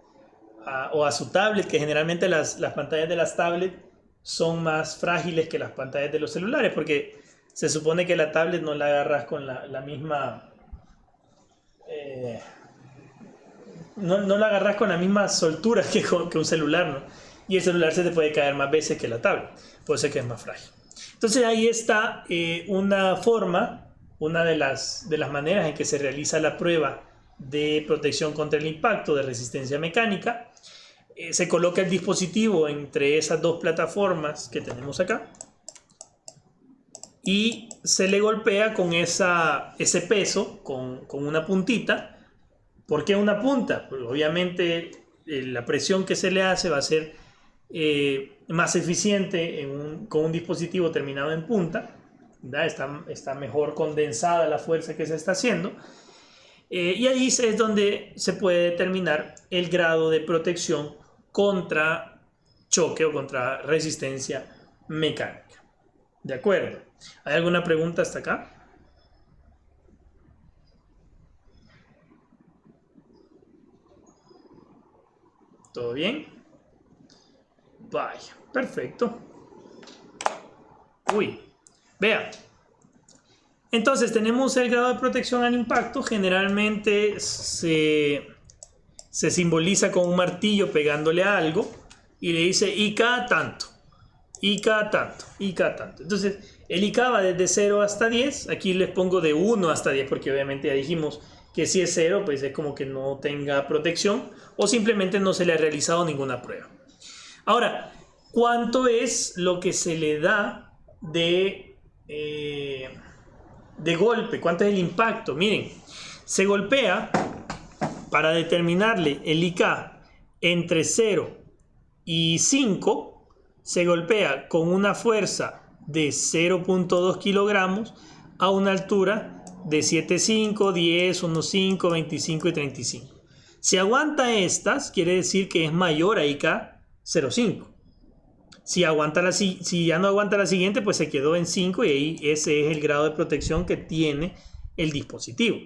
O a su tablet, que generalmente las pantallas de las tablets son más frágiles que las pantallas de los celulares, porque se supone que la tablet no la agarras con la misma... no la agarras con la misma soltura que un celular, ¿no? Y el celular se te puede caer más veces que la tablet, por eso es que es más frágil. Entonces ahí está una forma, una de las maneras en que se realiza la prueba de protección contra el impacto de resistencia mecánica. Se coloca el dispositivo entre esas dos plataformas que tenemos acá y se le golpea con ese peso con una puntita. ¿Por qué una punta? Pues obviamente la presión que se le hace va a ser más eficiente con un dispositivo terminado en punta, ¿verdad? Está mejor condensada la fuerza que se está haciendo. Y ahí es donde se puede determinar el grado de protección contra choque o contra resistencia mecánica. ¿De acuerdo? ¿Hay alguna pregunta hasta acá? ¿Todo bien? Vaya, perfecto. Uy, vea. Entonces tenemos el grado de protección al impacto. Generalmente se simboliza con un martillo pegándole a algo y le dice IK tanto, IK tanto, IK tanto. Entonces el IK va desde 0 hasta 10. Aquí les pongo de 1 hasta 10 porque obviamente ya dijimos que si es 0 pues es como que no tenga protección o simplemente no se le ha realizado ninguna prueba. Ahora, ¿cuánto es lo que se le da de golpe? ¿Cuánto es el impacto? Miren, se golpea para determinarle el IK entre 0 y 5, se golpea con una fuerza de 0.2 kilogramos a una altura de 7,5, 10, 1,5, 25 y 35. Si aguanta estas, quiere decir que es mayor a IK 0,5. Si ya no aguanta la siguiente, pues se quedó en 5 y ahí ese es el grado de protección que tiene el dispositivo.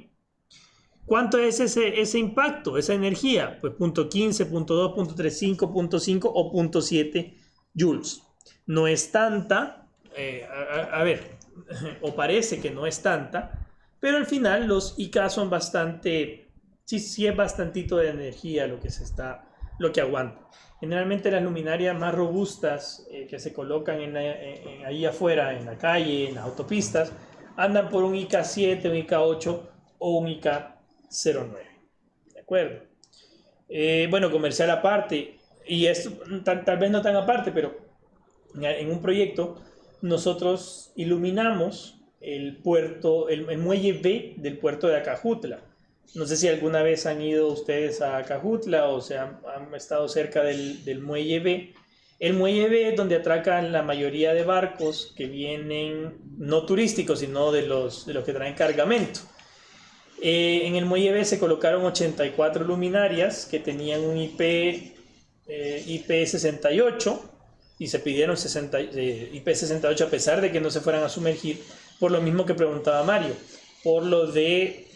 ¿Cuánto es ese impacto, esa energía? Pues 0.15, 0.2, 0.35, 0.5 o 0.7 joules. No es tanta, a ver, o parece que no es tanta, pero al final los IK son bastante, sí es bastantito de energía lo que aguanta. Generalmente las luminarias más robustas que se colocan ahí afuera, en la calle, en las autopistas, andan por un IK7, un IK8 o un IK09. ¿De acuerdo? Bueno, comercial aparte, y esto tal vez no tan aparte, pero en un proyecto nosotros iluminamos el muelle B del puerto de Acajutla. No sé si alguna vez han ido ustedes a Acajutla o se han estado cerca del muelle B. El muelle B es donde atracan la mayoría de barcos que vienen no turísticos, sino de los que traen cargamento. En el muelle B se colocaron 84 luminarias que tenían un IP68 y se pidieron IP68 a pesar de que no se fueran a sumergir, por lo mismo que preguntaba Mario, por lo de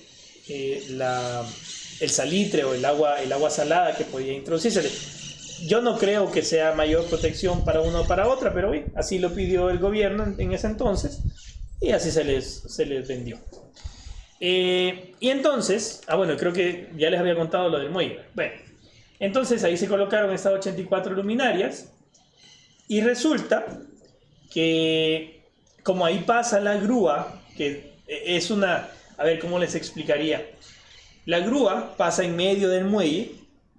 el salitre o el agua salada que podía introducirse. Yo no creo que sea mayor protección para una o para otra, pero bien, así lo pidió el gobierno en ese entonces y así se les vendió. Y entonces, bueno, creo que ya les había contado lo del muelle. Bueno, entonces ahí se colocaron estas 84 luminarias y resulta que como ahí pasa la grúa, que es una, a ver cómo les explicaría. La grúa pasa en medio del muelle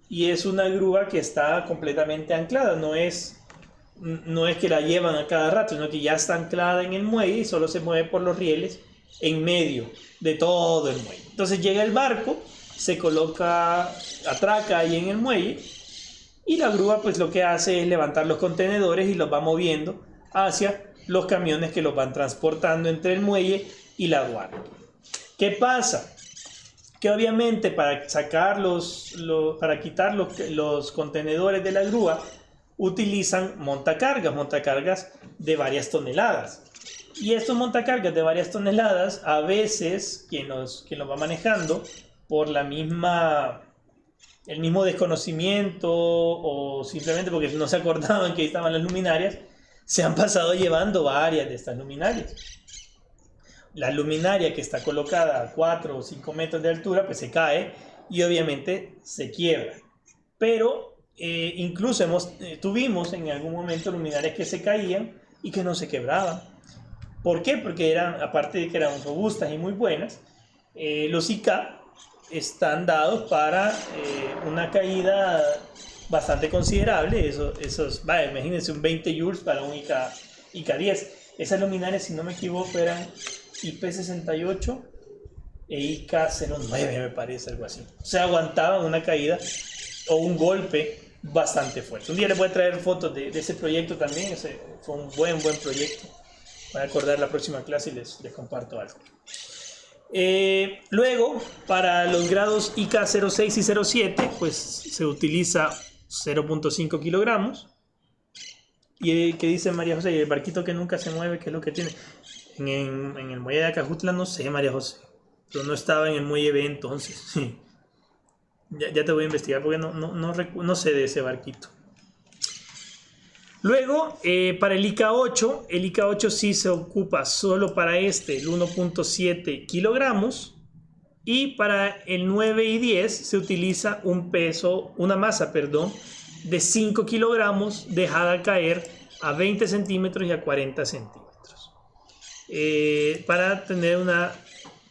y es una grúa que está completamente anclada, no es que la llevan a cada rato, sino que ya está anclada en el muelle y solo se mueve por los rieles en medio de todo el muelle. Entonces llega el barco, se coloca, atraca ahí en el muelle y la grúa pues lo que hace es levantar los contenedores y los va moviendo hacia los camiones que los van transportando entre el muelle y la aduana. ¿Qué pasa? Que obviamente para sacar para quitar los contenedores de la grúa utilizan montacargas de varias toneladas. Y estos montacargas de varias toneladas, a veces quien los va manejando por el mismo desconocimiento o simplemente porque no se acordaban que ahí estaban las luminarias, se han pasado llevando varias de estas luminarias. La luminaria que está colocada a 4 o 5 metros de altura pues se cae y obviamente se quiebra. Pero incluso tuvimos en algún momento luminarias que se caían y que no se quebraban. ¿Por qué? Porque aparte de que eran robustas y muy buenas, los IK están dados para una caída bastante considerable. Imagínense un 20 joules para un IK10. Esas luminarias, si no me equivoco, eran IP68 e IK09, me parece, algo así. O sea, aguantaban una caída o un golpe bastante fuerte. Un día les voy a traer fotos de ese proyecto también. Ese fue un buen proyecto. Voy a acordar la próxima clase y les comparto algo. Luego, para los grados IK06 y 07, pues se utiliza 0.5 kilogramos. ¿Y qué dice María José? ¿Y el barquito que nunca se mueve, qué es lo que tiene? En el muelle de Acajutla no sé, María José. Pero no estaba en el muelle B entonces. ya te voy a investigar porque no sé de ese barquito. Luego, para el IK8 sí se ocupa solo para el 1.7 kilogramos. Y para el 9 y 10 se utiliza una masa de 5 kilogramos dejada caer a 20 centímetros y a 40 centímetros. Para tener una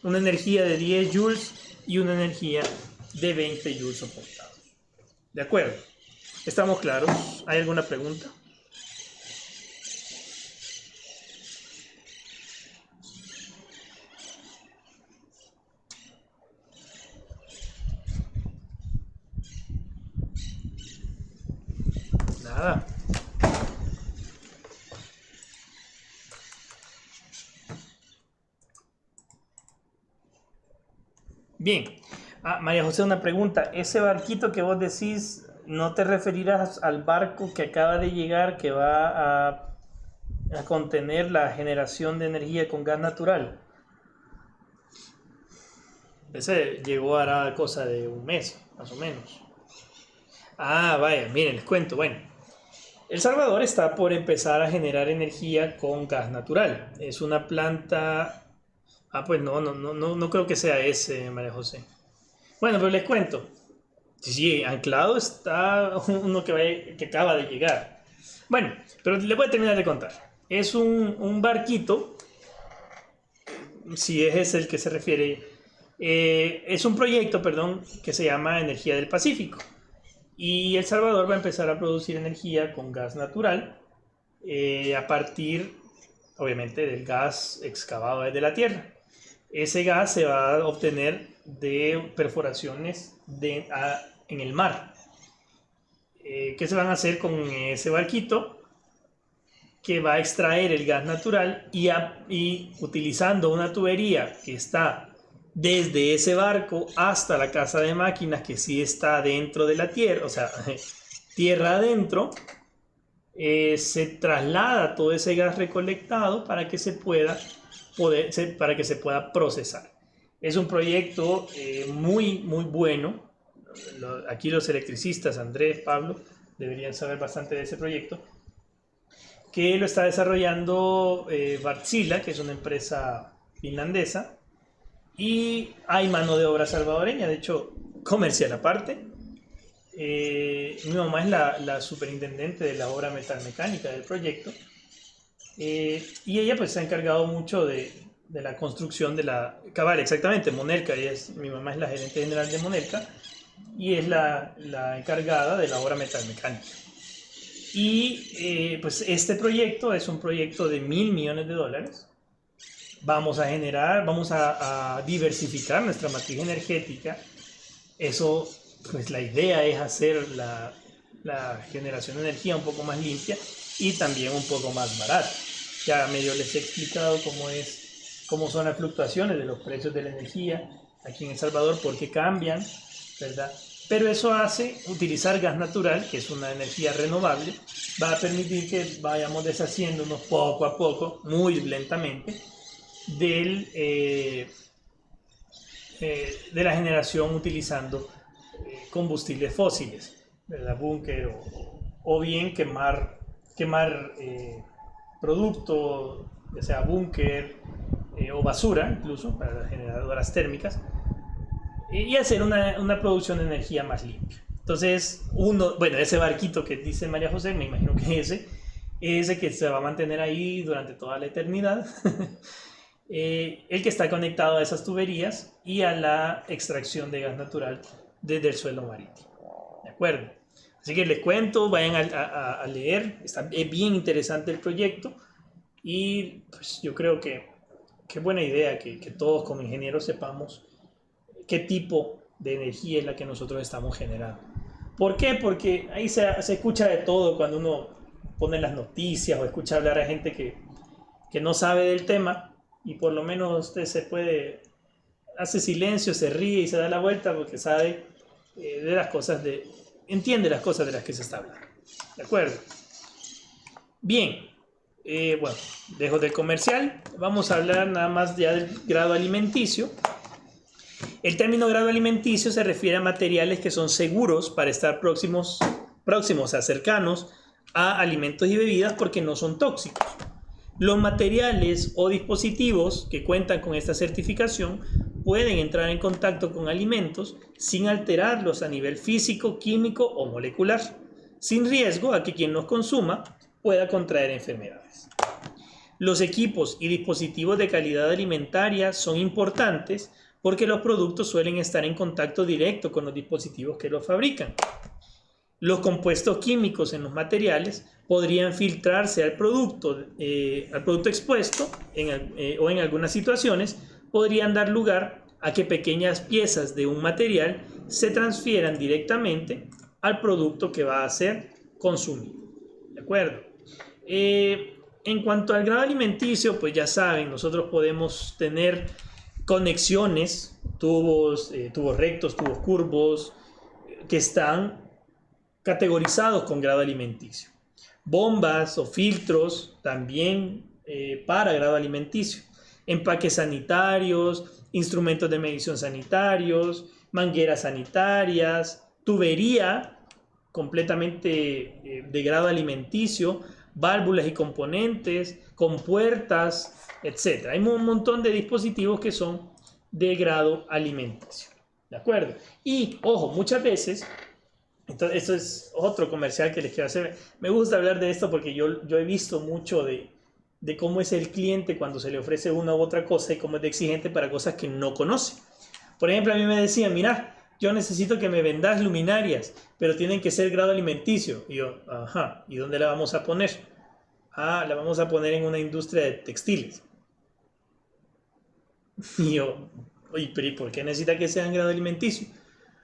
energía de 10 joules y una energía de 20 joules soportados. ¿De acuerdo? ¿Estamos claros? ¿Hay alguna pregunta? Nada. Bien. María José, una pregunta. Ese barquito que vos decís, ¿No te referirás al barco que acaba de llegar que va a contener la generación de energía con gas natural? Ese llegó hará cosa de un mes, más o menos. Ah, vaya, miren, les cuento. Bueno, El Salvador está por empezar a generar energía con gas natural. Es una planta... Ah, pues no creo que sea ese, María José. Bueno, pero les cuento. Sí, sí, anclado está uno que acaba de llegar. Bueno, pero le voy a terminar de contar. Es un barquito, si es ese el que se refiere, es un proyecto, perdón, que se llama Energía del Pacífico. Y El Salvador va a empezar a producir energía con gas natural a partir, obviamente, del gas excavado desde la tierra. Ese gas se va a obtener de perforaciones en el mar. ¿Qué se van a hacer con ese barquito? Que va a extraer el gas natural y utilizando una tubería que está desde ese barco hasta la casa de máquinas que sí está dentro de la tierra, o sea, tierra adentro, se traslada todo ese gas recolectado para que se pueda procesar. Es un proyecto muy muy bueno. Aquí los electricistas, Andrés, Pablo, deberían saber bastante de ese proyecto, que lo está desarrollando Wärtsilä, que es una empresa finlandesa, y hay mano de obra salvadoreña, de hecho comercial aparte. Mi mamá es la superintendente de la obra metalmecánica del proyecto, y ella pues se ha encargado mucho de la construcción de la cabal, exactamente, Monelca. Mi mamá es la gerente general de Monelca y es la encargada de la obra metalmecánica. Y pues este proyecto es un proyecto de $1.000 millones. Vamos a diversificar nuestra matriz energética. Eso, pues la idea es hacer la generación de energía un poco más limpia y también un poco más barata. Ya medio les he explicado cómo son las fluctuaciones de los precios de la energía aquí en El Salvador, porque cambian, ¿verdad? Pero eso hace utilizar gas natural, que es una energía renovable, va a permitir que vayamos deshaciéndonos poco a poco, muy lentamente, de la generación utilizando combustibles fósiles, ¿verdad? Búnker o bien quemar producto, ya sea búnker o basura, incluso para las generadoras térmicas, y hacer una producción de energía más limpia. Entonces, ese barquito que dice María José, me imagino que ese que se va a mantener ahí durante toda la eternidad, el que está conectado a esas tuberías y a la extracción de gas natural desde el suelo marítimo. ¿De acuerdo? Así que les cuento, vayan a leer, es bien interesante el proyecto y pues yo creo que qué buena idea que todos como ingenieros sepamos qué tipo de energía es la que nosotros estamos generando. ¿Por qué? Porque ahí se escucha de todo cuando uno pone las noticias o escucha hablar a gente que no sabe del tema, y por lo menos usted hace silencio, se ríe y se da la vuelta porque sabe de las cosas entiende las cosas de las que se está hablando. ¿De acuerdo? Bien, bueno, dejo del comercial, vamos a hablar nada más ya del grado alimenticio. El término grado alimenticio se refiere a materiales que son seguros para estar próximos a cercanos a alimentos y bebidas porque no son tóxicos. Los materiales o dispositivos que cuentan con esta certificación pueden entrar en contacto con alimentos sin alterarlos a nivel físico, químico o molecular, sin riesgo a que quien los consuma pueda contraer enfermedades. Los equipos y dispositivos de calidad alimentaria son importantes porque los productos suelen estar en contacto directo con los dispositivos que los fabrican. Los compuestos químicos en los materiales podrían filtrarse al producto expuesto o en algunas situaciones podrían dar lugar a que pequeñas piezas de un material se transfieran directamente al producto que va a ser consumido. ¿De acuerdo? En cuanto al grado alimenticio, pues ya saben, nosotros podemos tener conexiones, tubos rectos, tubos curvos, que están categorizados con grado alimenticio. Bombas o filtros también para grado alimenticio. Empaques sanitarios, instrumentos de medición sanitarios, mangueras sanitarias, tubería completamente de grado alimenticio, válvulas y componentes, compuertas, etc. Hay un montón de dispositivos que son de grado alimenticio. ¿De acuerdo? Y, ojo, muchas veces, entonces, esto es otro comercial que les quiero hacer. Me gusta hablar de esto porque yo he visto mucho de cómo es el cliente cuando se le ofrece una u otra cosa y cómo es de exigente para cosas que no conoce. Por ejemplo, a mí me decían, mira, yo necesito que me vendas luminarias, pero tienen que ser grado alimenticio. Y yo, ajá, ¿y dónde la vamos a poner? Ah, la vamos a poner en una industria de textiles. Y yo, oye, pero ¿y por qué necesita que sean grado alimenticio?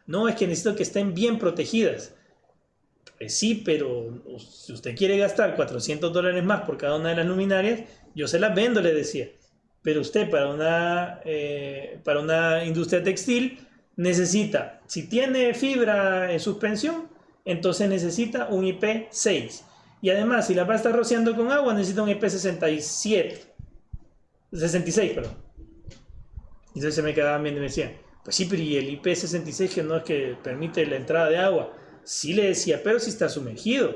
No, es que necesito que estén bien protegidas. Pues sí, pero si usted quiere gastar $400 más por cada una de las luminarias, yo se las vendo, le decía. Pero usted para una industria textil necesita, si tiene fibra en suspensión, entonces necesita un IP6. Y además, si la va a estar rociando con agua, necesita un IP67. 66, perdón. Entonces se me quedaban viendo y me decían, pues sí, pero ¿y el IP66 que no es que permite la entrada de agua? Sí, le decía, pero si está sumergido.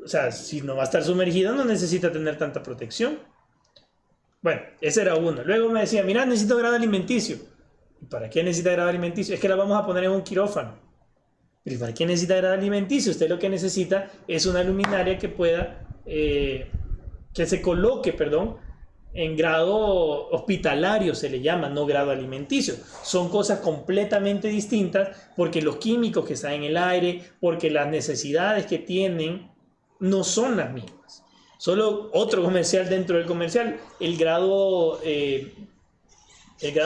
O sea, si no va a estar sumergido, no necesita tener tanta protección. Bueno, ese era uno. Luego me decía, mira, necesito grado alimenticio. ¿Y para qué necesita grado alimenticio? Es que la vamos a poner en un quirófano. ¿Y para qué necesita grado alimenticio? Usted lo que necesita es una luminaria que pueda, que se coloque, perdón, en grado hospitalario se le llama, no grado alimenticio. Son cosas completamente distintas porque los químicos que están en el aire, porque las necesidades que tienen no son las mismas. Solo otro comercial dentro del comercial, el grado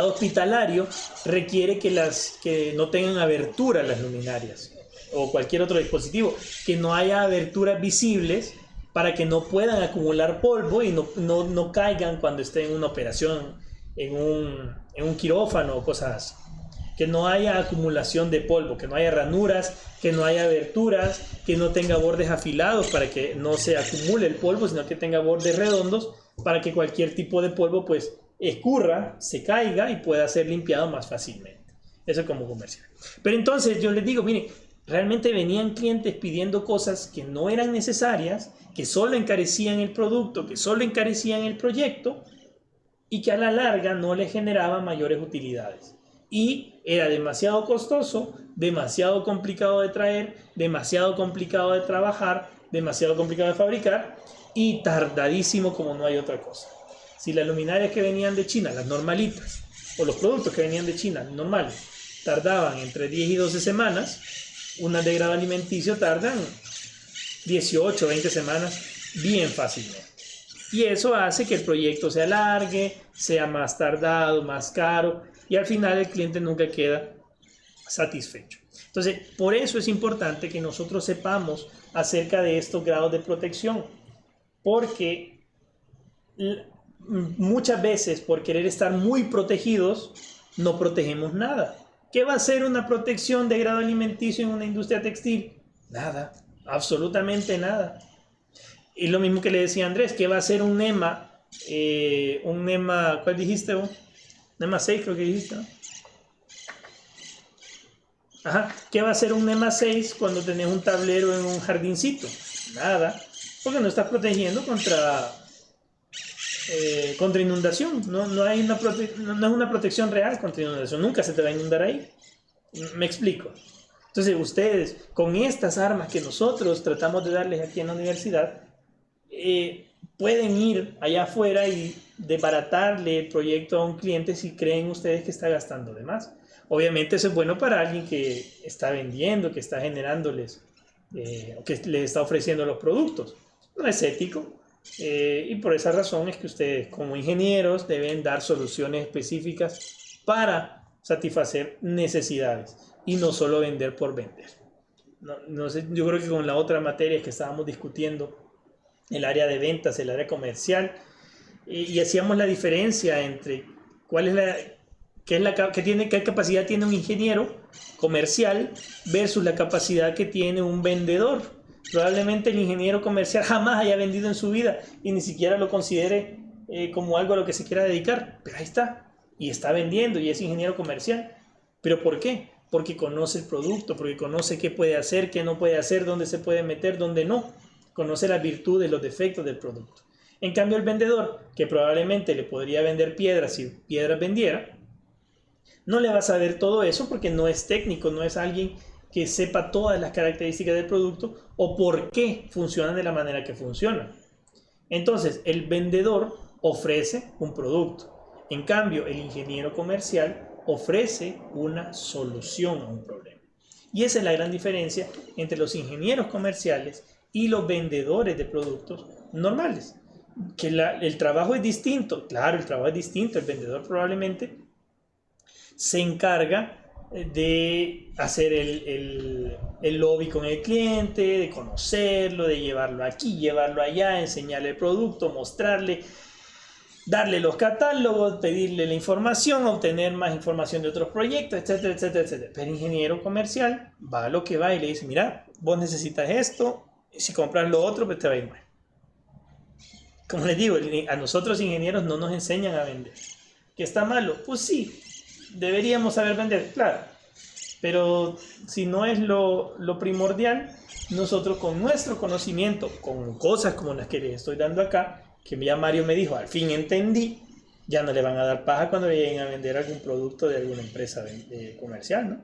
hospitalario requiere que no tengan abertura las luminarias o cualquier otro dispositivo, que no haya aberturas visibles para que no puedan acumular polvo y no caigan cuando estén en una operación, en un quirófano o cosas así. Que no haya acumulación de polvo, que no haya ranuras, que no haya aberturas, que no tenga bordes afilados para que no se acumule el polvo, sino que tenga bordes redondos para que cualquier tipo de polvo pues escurra, se caiga y pueda ser limpiado más fácilmente. Eso como comercial. Pero entonces yo les digo, miren, realmente venían clientes pidiendo cosas que no eran necesarias, que solo encarecían el producto, que solo encarecían el proyecto y que a la larga no les generaban mayores utilidades. Y era demasiado costoso, demasiado complicado de traer, demasiado complicado de trabajar, demasiado complicado de fabricar y tardadísimo como no hay otra cosa. Si las luminarias que venían de China, las normalitas, o los productos que venían de China, normales, tardaban entre 10 y 12 semanas, unas de grado alimenticio tardan 18 o 20 semanas bien fácilmente. Y eso hace que el proyecto se alargue, sea más tardado, más caro, y al final el cliente nunca queda satisfecho. Entonces, por eso es importante que nosotros sepamos acerca de estos grados de protección, porque muchas veces por querer estar muy protegidos, no protegemos nada. ¿Qué va a ser una protección de grado alimenticio en una industria textil? Nada, absolutamente nada. Y lo mismo que le decía Andrés, ¿qué va a ser un NEMA? ¿Cuál dijiste vos? NEMA 6 creo que dijiste, ¿no? Ajá, ¿qué va a ser un NEMA 6 cuando tenés un tablero en un jardincito? Nada, porque no estás protegiendo contra inundación. No es una protección real contra inundación, nunca se te va a inundar ahí. Me explico. Entonces ustedes, con estas armas que nosotros tratamos de darles aquí en la universidad, pueden ir allá afuera y desbaratarle el proyecto a un cliente si creen ustedes que está gastando de más. Obviamente eso es bueno para alguien que está vendiendo, que está generándoles, o que les está ofreciendo los productos. No es ético, y por esa razón es que ustedes como ingenieros deben dar soluciones específicas para satisfacer necesidades y no solo vender por vender. No sé, yo creo que con la otra materia que estábamos discutiendo, el área de ventas, el área comercial, y hacíamos la diferencia entre cuál es ¿Qué capacidad tiene un ingeniero comercial versus la capacidad que tiene un vendedor? Probablemente el ingeniero comercial jamás haya vendido en su vida y ni siquiera lo considere como algo a lo que se quiera dedicar. Pero ahí está, y está vendiendo y es ingeniero comercial. ¿Pero por qué? Porque conoce el producto, porque conoce qué puede hacer, qué no puede hacer, dónde se puede meter, dónde no. Conoce las virtudes, los defectos del producto. En cambio, el vendedor, que probablemente le podría vender piedras si piedras vendiera, no le va a saber todo eso porque no es técnico, no es alguien que sepa todas las características del producto o por qué funcionan de la manera que funcionan. Entonces, el vendedor ofrece un producto. En cambio, el ingeniero comercial ofrece una solución a un problema. Y esa es la gran diferencia entre los ingenieros comerciales y los vendedores de productos normales. Que el trabajo es distinto. Claro, el trabajo es distinto. El vendedor probablemente se encarga de hacer el lobby con el cliente, de conocerlo, de llevarlo aquí, llevarlo allá, enseñarle el producto, mostrarle, darle los catálogos, pedirle la información, obtener más información de otros proyectos, etcétera, etcétera, etcétera. Pero el ingeniero comercial va a lo que va y le dice, mira, vos necesitas esto, si compras lo otro, pues te va a ir mal. Como les digo, a nosotros ingenieros no nos enseñan a vender. ¿Que está malo? Pues sí, deberíamos saber vender, claro. Pero si no es lo primordial, nosotros con nuestro conocimiento, con cosas como las que les estoy dando acá, que ya Mario me dijo, al fin entendí, ya no le van a dar paja cuando le lleguen a vender algún producto de alguna empresa comercial, ¿no?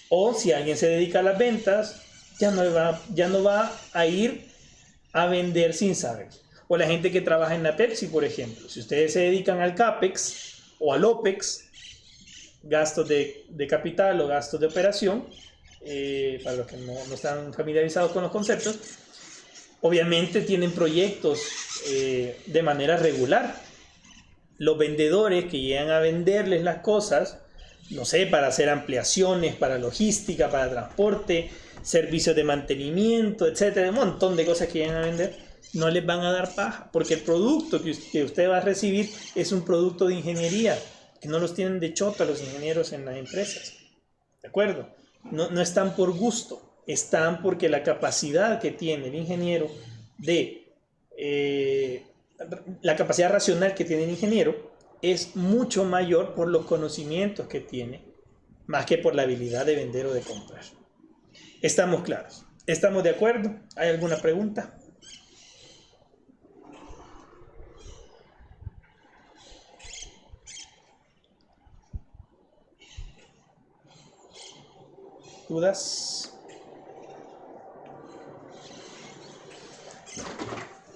O si alguien se dedica a las ventas, ya no va a ir a vender sin saber. O la gente que trabaja en la Pepsi, por ejemplo. Si ustedes se dedican al CAPEX o al OPEX, gastos de capital o gastos de operación, para los que no están familiarizados con los conceptos, obviamente tienen proyectos de manera regular. Los vendedores que llegan a venderles las cosas, no sé, para hacer ampliaciones, para logística, para transporte, servicios de mantenimiento, etcétera, un montón de cosas que llegan a vender, no les van a dar paja, porque el producto que usted va a recibir es un producto de ingeniería, que no los tienen de chota los ingenieros en las empresas, ¿de acuerdo? No están por gusto, están porque la capacidad que tiene el ingeniero la capacidad racional que tiene el ingeniero es mucho mayor por los conocimientos que tiene, más que por la habilidad de vender o de comprar. ¿Estamos claros? ¿Estamos de acuerdo? ¿Hay alguna pregunta? ¿Dudas?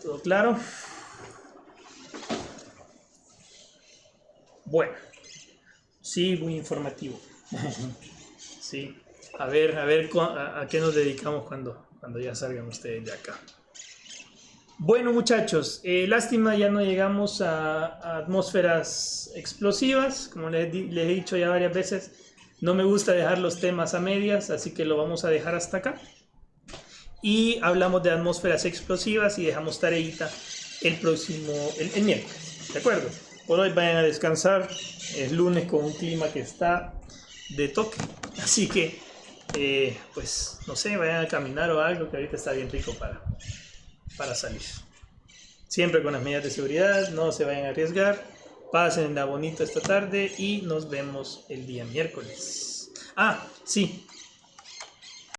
¿Todo claro? Bueno, sí, muy informativo. Sí, a ver a qué nos dedicamos cuando ya salgan ustedes de acá. Bueno, muchachos, lástima ya no llegamos a atmósferas explosivas, como les he dicho ya varias veces. No me gusta dejar los temas a medias, así que lo vamos a dejar hasta acá. Y hablamos de atmósferas explosivas y dejamos tareita el miércoles, ¿de acuerdo? Por hoy vayan a descansar, es lunes con un clima que está de toque, así que, pues, no sé, vayan a caminar o algo que ahorita está bien rico para salir. Siempre con las medidas de seguridad, no se vayan a arriesgar. Pásenla bonito esta tarde y nos vemos el día miércoles. Ah, sí,